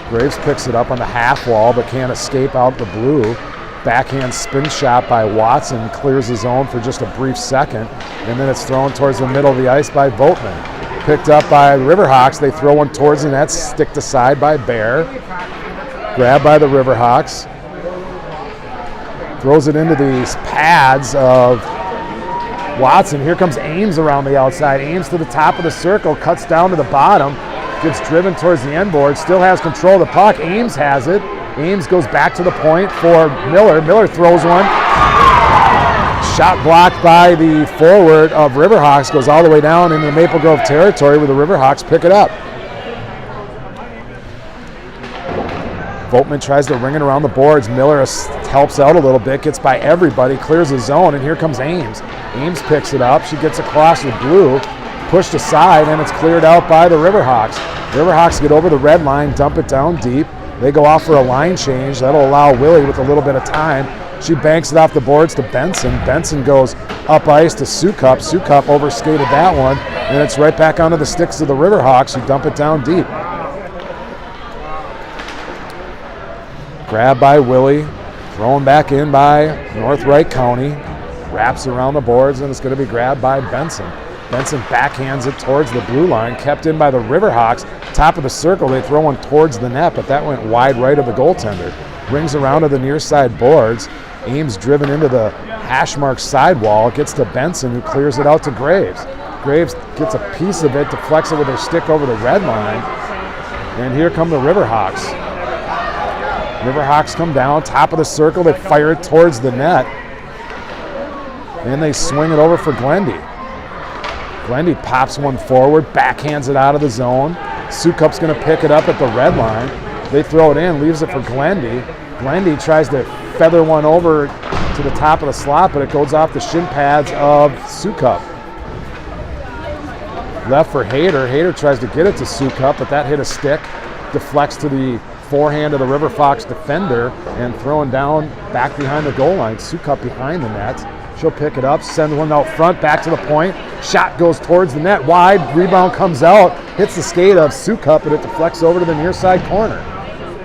Graves picks it up on the half wall but can't escape out the blue. Backhand spin shot by Watson, clears the zone for just a brief second, and then it's thrown towards the middle of the ice by Votman. Picked up by the Riverhawks. They throw one towards the net, sticked aside by Bear. Grabbed by the Riverhawks. Throws it into these pads of Watson. Here comes Ames around the outside. Ames to the top of the circle, cuts down to the bottom, gets driven towards the end board, still has control of the puck. Ames has it. Ames goes back to the point for Miller. Miller throws one. Shot blocked by the forward of Riverhawks, goes all the way down into the Maple Grove territory where the Riverhawks pick it up. Votman tries to ring it around the boards. Miller helps out a little bit, gets by everybody, clears the zone, and here comes Ames. Ames picks it up. She gets across the blue, pushed aside, and it's cleared out by the Riverhawks. Riverhawks get over the red line, dump it down deep. They go off for a line change. That'll allow Willie with a little bit of time. She banks it off the boards to Benson. Benson goes up ice to Sukup. Sukup overskated that one, and it's right back onto the sticks of the Riverhawks who dump it down deep. Grabbed by Willie, thrown back in by North Wright County. Wraps around the boards, and it's going to be grabbed by Benson. Benson backhands it towards the blue line, kept in by the Riverhawks. Top of the circle, they throw one towards the net, but that went wide right of the goaltender. Rings around to the near side boards. Ames driven into the hash mark sidewall. Gets to Benson, who clears it out to Graves. Graves gets a piece of it, deflects it with her stick over the red line. And here come the Riverhawks. Riverhawks come down, top of the circle. They fire it towards the net. And they swing it over for Glendy. Glendy pops one forward, backhands it out of the zone. Sukup's going to pick it up at the red line. They throw it in, leaves it for Glendy. Glendy tries to feather one over to the top of the slot, but it goes off the shin pads of Sukup. Left for Hayter. Hayter tries to get it to Sukup, but that hit a stick. Deflects to the forehand of the Riverhawks defender and throwing down back behind the goal line. Sukup behind the net. She'll pick it up, send one out front, back to the point. Shot goes towards the net, wide. Rebound comes out, hits the skate of Sukup, and it deflects over to the near side corner.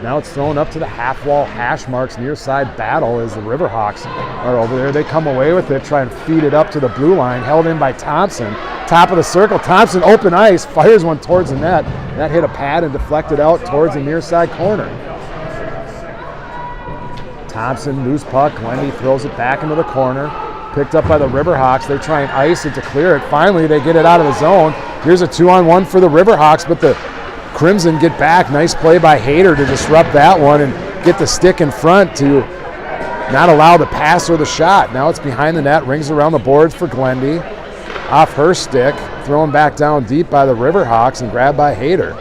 Now it's thrown up to the half wall hash marks near side battle as the Riverhawks are over there. They come away with it, try and feed it up to the blue line, held in by Thompson. Top of the circle, Thompson open ice, fires one towards the net. That hit a pad and deflected out towards the near side corner. Thompson, loose puck, Glendy throws it back into the corner. Picked up by the Riverhawks. They try and ice it to clear it. Finally, they get it out of the zone. Here's a 2-on-1 for the Riverhawks, but the Crimson get back. Nice play by Hayter to disrupt that one and get the stick in front to not allow the pass or the shot. Now it's behind the net, rings around the boards for Glendy. Off her stick, thrown back down deep by the Riverhawks and grabbed by Hayter.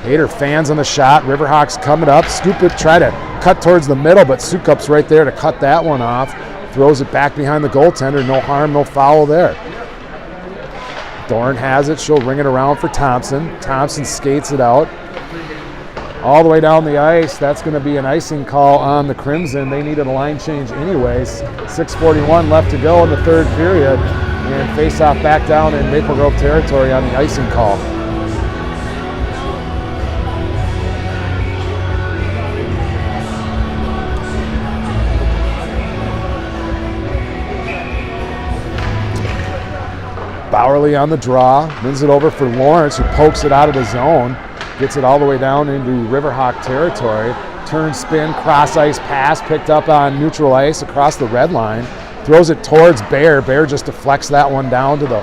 Hayter fans on the shot. Riverhawks coming up. Scoop it, try to cut towards the middle, but Sukup's right there to cut that one off. Throws it back behind the goaltender. No harm, no foul there. Dorn has it. She'll ring it around for Thompson. Thompson skates it out. all the way down the ice. That's going to be an icing call on the Crimson. They needed a line change anyways. 6:41 left to go in the third period. And face-off back down in Maple Grove territory on the icing call. Bowerly on the draw, wins it over for Lawrence, who pokes it out of the zone, gets it all the way down into Riverhawk territory. Turn, spin, cross ice pass, picked up on neutral ice across the red line. Throws it towards Bear. Bear just deflects that one down to the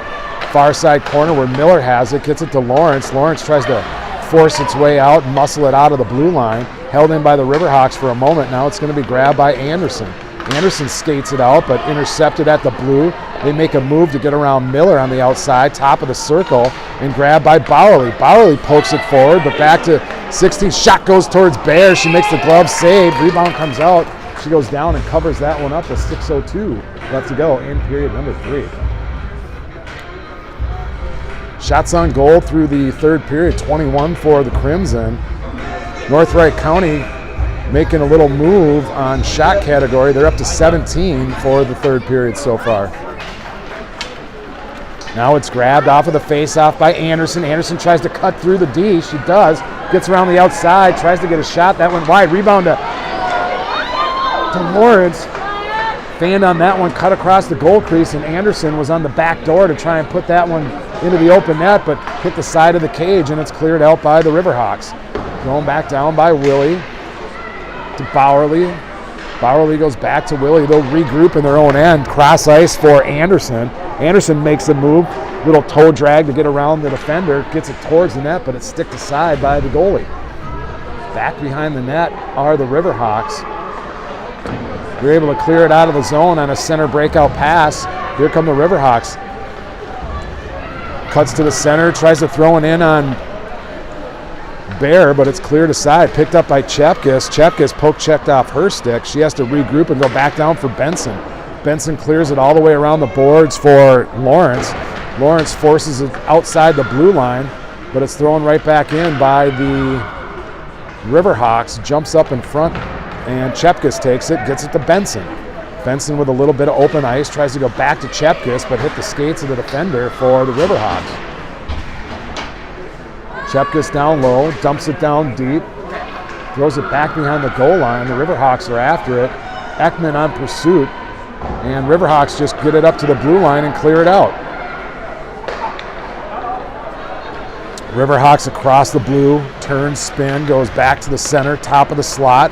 far side corner where Miller has it, gets it to Lawrence. Lawrence tries to force its way out, muscle it out of the blue line. Held in by the Riverhawks for a moment. Now it's going to be grabbed by Anderson. Anderson skates it out, but intercepted at the blue. They make a move to get around Miller on the outside, top of the circle, and grabbed by Bowerly. Bowerly pokes it forward, but back to 16. Shot goes towards Bear. She makes the glove save. Rebound comes out. She goes down and covers that one up with 6:02 left to go in period number 3. Shots on goal through the third period, 21 for the Crimson. North Wright County making a little move on shot category. They're up to 17 for the third period so far. Now it's grabbed off of the face-off by Anderson. Anderson tries to cut through the D. She does. Gets around the outside, tries to get a shot. That went wide. Rebound to Lawrence. Fanned on that one, cut across the goal crease, and Anderson was on the back door to try and put that one into the open net, but hit the side of the cage, and it's cleared out by the Riverhawks. Going back down by Willie to Bowerly. Bowerly goes back to Willie. They'll regroup in their own end. Cross ice for Anderson. Anderson makes a move, little toe drag to get around the defender, gets it towards the net, but it's sticked aside by the goalie. Back behind the net are the Riverhawks. They're able to clear it out of the zone on a center breakout pass. Here come the Riverhawks. Cuts to the center, tries to throw it in on Bear, but it's cleared aside. Picked up by Chepkis. Chepkis poke checked off her stick. She has to regroup and go back down for Benson. Benson clears it all the way around the boards for Lawrence. Lawrence forces it outside the blue line, but it's thrown right back in by the Riverhawks. Jumps up in front, and Chepkis takes it, gets it to Benson. Benson with a little bit of open ice, tries to go back to Chepkis, but hit the skates of the defender for the Riverhawks. Chepkis down low, dumps it down deep, throws it back behind the goal line. The Riverhawks are after it. Ekman on pursuit, and Riverhawks just get it up to the blue line and clear it out. Riverhawks across the blue, turns, spin, goes back to the center, top of the slot,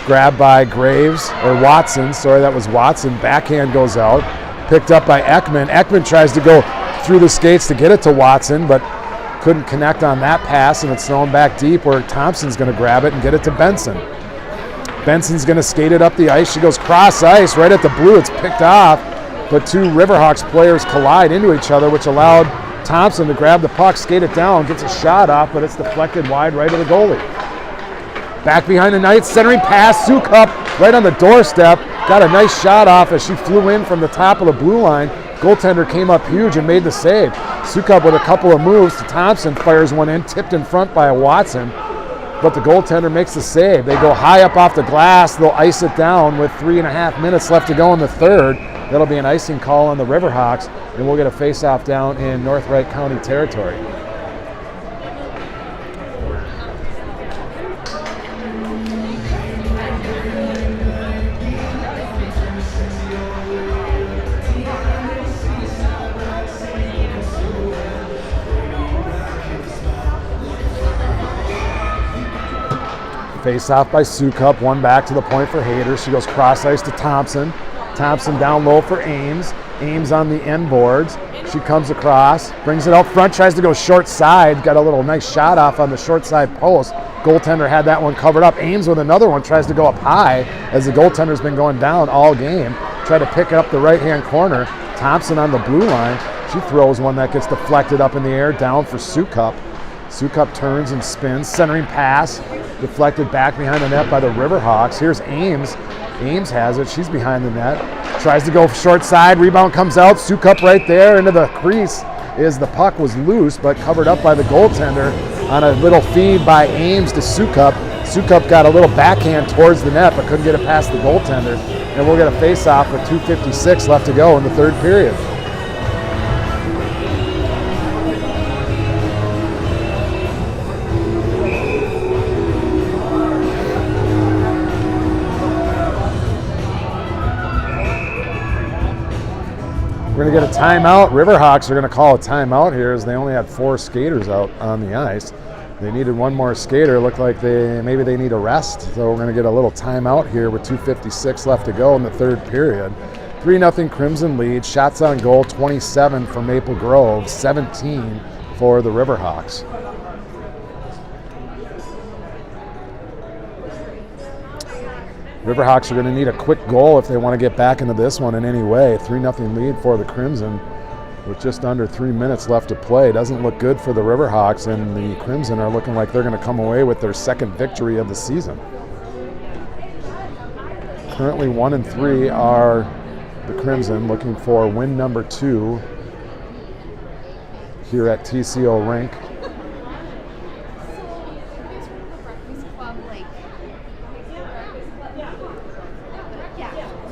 grabbed by Graves, or Watson, sorry, that was Watson. Backhand goes out, picked up by Ekman. Ekman tries to go through the skates to get it to Watson, but couldn't connect on that pass, and it's thrown back deep where Thompson's going to grab it and get it to Benson. Benson's going to skate it up the ice. She goes cross ice right at the blue. It's picked off, but two Riverhawks players collide into each other, which allowed Thompson to grab the puck, skate it down, gets a shot off, but it's deflected wide right of the goalie. Back behind the net, centering pass, Sukup right on the doorstep. Got a nice shot off as she flew in from the top of the blue line. Goaltender came up huge and made the save. Sukup with a couple of moves to Thompson, fires one in, tipped in front by a Watson, but the goaltender makes the save. They go high up off the glass. They'll ice it down with 3.5 minutes left to go in the third. That'll be an icing call on the Riverhawks, and we'll get a face-off down in North Wright County territory. Face off by Sukup, one back to the point for Hayter. She goes cross ice to Thompson. Thompson down low for Ames. Ames on the end boards. She comes across, brings it out front, tries to go short side. Got a little nice shot off on the short side post. Goaltender had that one covered up. Ames with another one tries to go up high as the goaltender's been going down all game. Try to pick up the right-hand corner. Thompson on the blue line. She throws one that gets deflected up in the air, down for Sukup. Sukup turns and spins, centering pass, deflected back behind the net by the Riverhawks. Here's Ames. Ames has it. She's behind the net. Tries to go short side. Rebound comes out. Sukup right there into the crease. The puck was loose, but covered up by the goaltender on a little feed by Ames to Sukup. Sukup got a little backhand towards the net, but couldn't get it past the goaltender. And we'll get a face-off with 2:56 left to go in the third period. We're going to get a timeout. Riverhawks are going to call a timeout here as they only had 4 skaters out on the ice. They needed one more skater. Looked like maybe they need a rest. So we're going to get a little timeout here with 2:56 left to go in the third period. 3-0 Crimson lead. Shots on goal, 27 for Maple Grove, 17 for the Riverhawks. Riverhawks are going to need a quick goal if they want to get back into this one in any way. 3-0 lead for the Crimson with just under 3 minutes left to play. Doesn't look good for the Riverhawks, and the Crimson are looking like they're going to come away with their second victory of the season. Currently 1-3 are the Crimson, looking for win number 2 here at TCO Rink.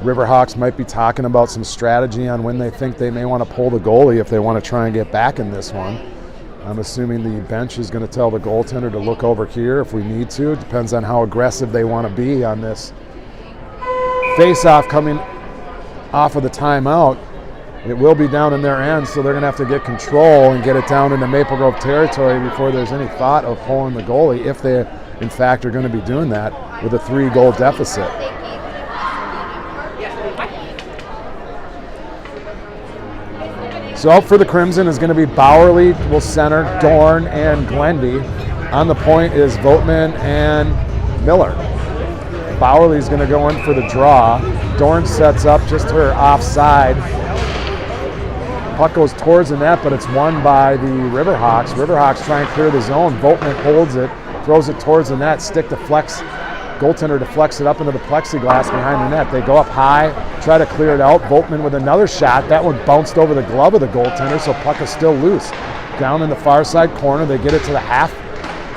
Riverhawks might be talking about some strategy on when they think they may want to pull the goalie if they want to try and get back in this one. I'm assuming the bench is going to tell the goaltender to look over here if we need to. It depends on how aggressive they want to be on this face-off coming off of the timeout. It will be down in their end, so they're going to have to get control and get it down into Maple Grove territory before there's any thought of pulling the goalie, if they in fact are going to be doing that with a 3-goal deficit. So out for the Crimson is going to be Bowerly, will center, Dorn, and Glendy. On the point is Votman and Miller. Bowerly is going to go in for the draw. Dorn sets up just her offside. Puck goes towards the net, but it's won by the Riverhawks. Riverhawks try and clear the zone. Votman holds it, throws it towards the net, stick deflects. Goaltender deflects it up into the plexiglass behind the net. They go up high, try to clear it out. Votman with another shot. That one bounced over the glove of the goaltender, so puck is still loose. Down in the far side corner, they get it to the half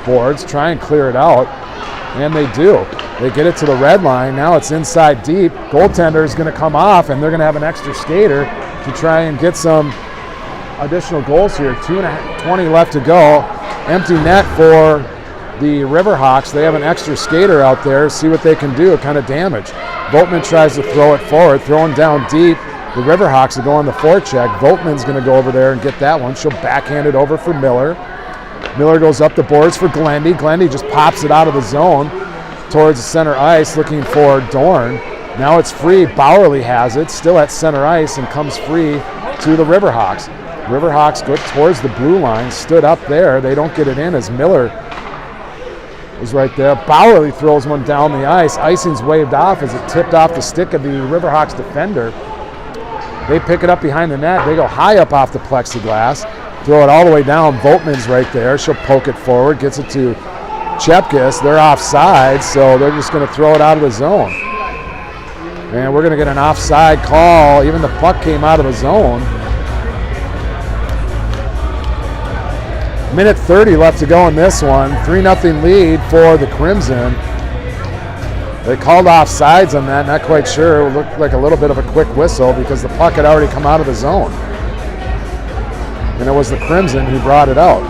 boards, try and clear it out, and they do. They get it to the red line. Now it's inside deep. Goaltender is going to come off, and they're going to have an extra skater to try and get some additional goals here. 2:20 left to go. Empty net for the Riverhawks. They have an extra skater out there. See what they can do, kind of damage. Votman tries to throw it forward, throwing down deep. The Riverhawks will go on the forecheck. Votman's going to go over there and get that one. She'll backhand it over for Miller. Miller goes up the boards for Glendy. Glendy just pops it out of the zone towards the center ice, looking for Dorn. Now it's free. Bowerly has it, still at center ice, and comes free to the Riverhawks. Riverhawks go towards the blue line, stood up there. They don't get it in as Miller is right there. Bowerly throws one down the ice. Icing's waved off as it tipped off the stick of the Riverhawks defender. They pick it up behind the net. They go high up off the plexiglass, throw it all the way down. Votman's right there. She'll poke it forward, gets it to Chepkis. They're offside, so they're just going to throw it out of the zone. And we're going to get an offside call. Even the puck came out of the zone. Minute 30 left to go in this one. 3-0 lead for the Crimson. They called offsides on that, not quite sure. It looked like a little bit of a quick whistle because the puck had already come out of the zone. And it was the Crimson who brought it out.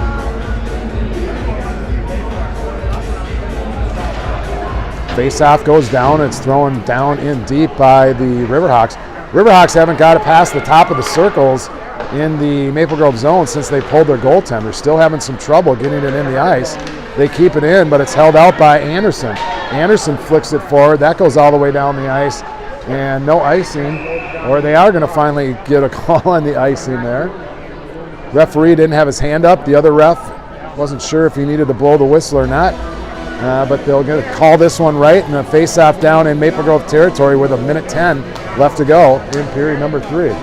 Face-off goes down. It's thrown down in deep by the Riverhawks. Riverhawks haven't got it past the top of the circles in the Maple Grove zone since they pulled their goaltender. Still having some trouble getting it in the ice. They keep it in, but it's held out by Anderson. Anderson flicks it forward. That goes all the way down the ice, and no icing, or they are going to finally get a call on the icing there. Referee didn't have his hand up. The other ref wasn't sure if he needed to blow the whistle or not, but they'll get to call this one right, and a face-off down in Maple Grove territory with 1:10 left to go in period number 3.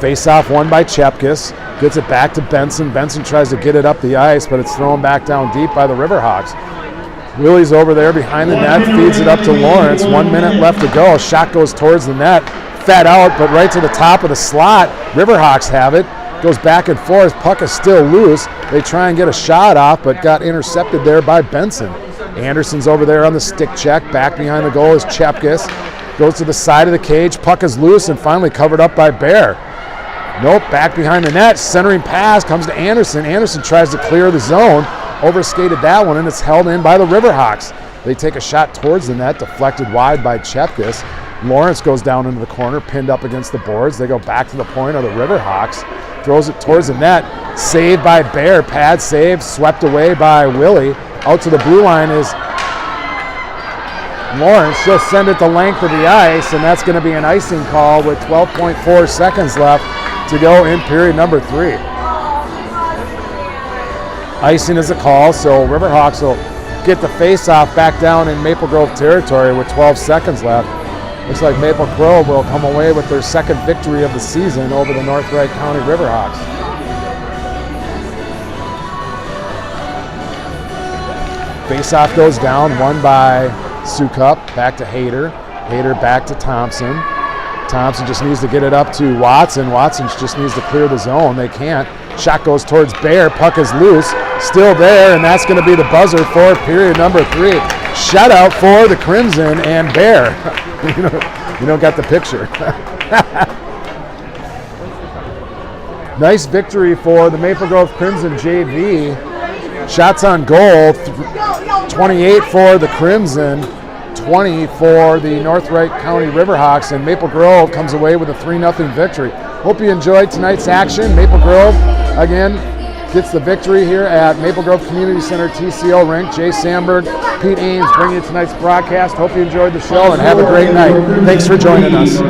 Face-off won by Chepkis. Gets it back to Benson. Benson tries to get it up the ice, but it's thrown back down deep by the Riverhawks. Willie's over there behind the net, feeds it up to Lawrence. 1 minute left to go. Shot goes towards the net. Fed out, but right to the top of the slot. Riverhawks have it. Goes back and forth. Puck is still loose. They try and get a shot off, but got intercepted there by Benson. Anderson's over there on the stick check. Back behind the goal is Chepkis. Goes to the side of the cage. Puck is loose and finally covered up by Bear. Nope, back behind the net. Centering pass comes to Anderson. Anderson tries to clear the zone. Overskated that one, and it's held in by the Riverhawks. They take a shot towards the net, deflected wide by Chepkis. Lawrence goes down into the corner, pinned up against the boards. They go back to the point of the Riverhawks. Throws it towards the net. Saved by Bear. Pad save, swept away by Willie. Out to the blue line is Lawrence. She'll send it the length of the ice, and that's going to be an icing call with 12.4 seconds left to go in period number 3. Icing is a call, so Riverhawks will get the face-off back down in Maple Grove territory with 12 seconds left. Looks like Maple Grove will come away with their second victory of the season over the North Wright County Riverhawks. Face-off goes down, won by Sukup, back to Hayter. Hayter back to Thompson. Thompson just needs to get it up to Watson. Watson just needs to clear the zone. They can't. Shot goes towards Bear. Puck is loose. Still there, and that's going to be the buzzer for period number 3. Shutout for the Crimson and Bear. You don't got the picture. Nice victory for the Maple Grove Crimson JV. Shots on goal, 28 for the Crimson, 20 for the North Wright County Riverhawks, and Maple Grove comes away with a 3-0 victory. Hope you enjoyed tonight's action. Maple Grove, again, gets the victory here at Maple Grove Community Center TCO rink. Jay Sandberg, Pete Ames bringing you tonight's broadcast. Hope you enjoyed the show and have a great night. Thanks for joining us.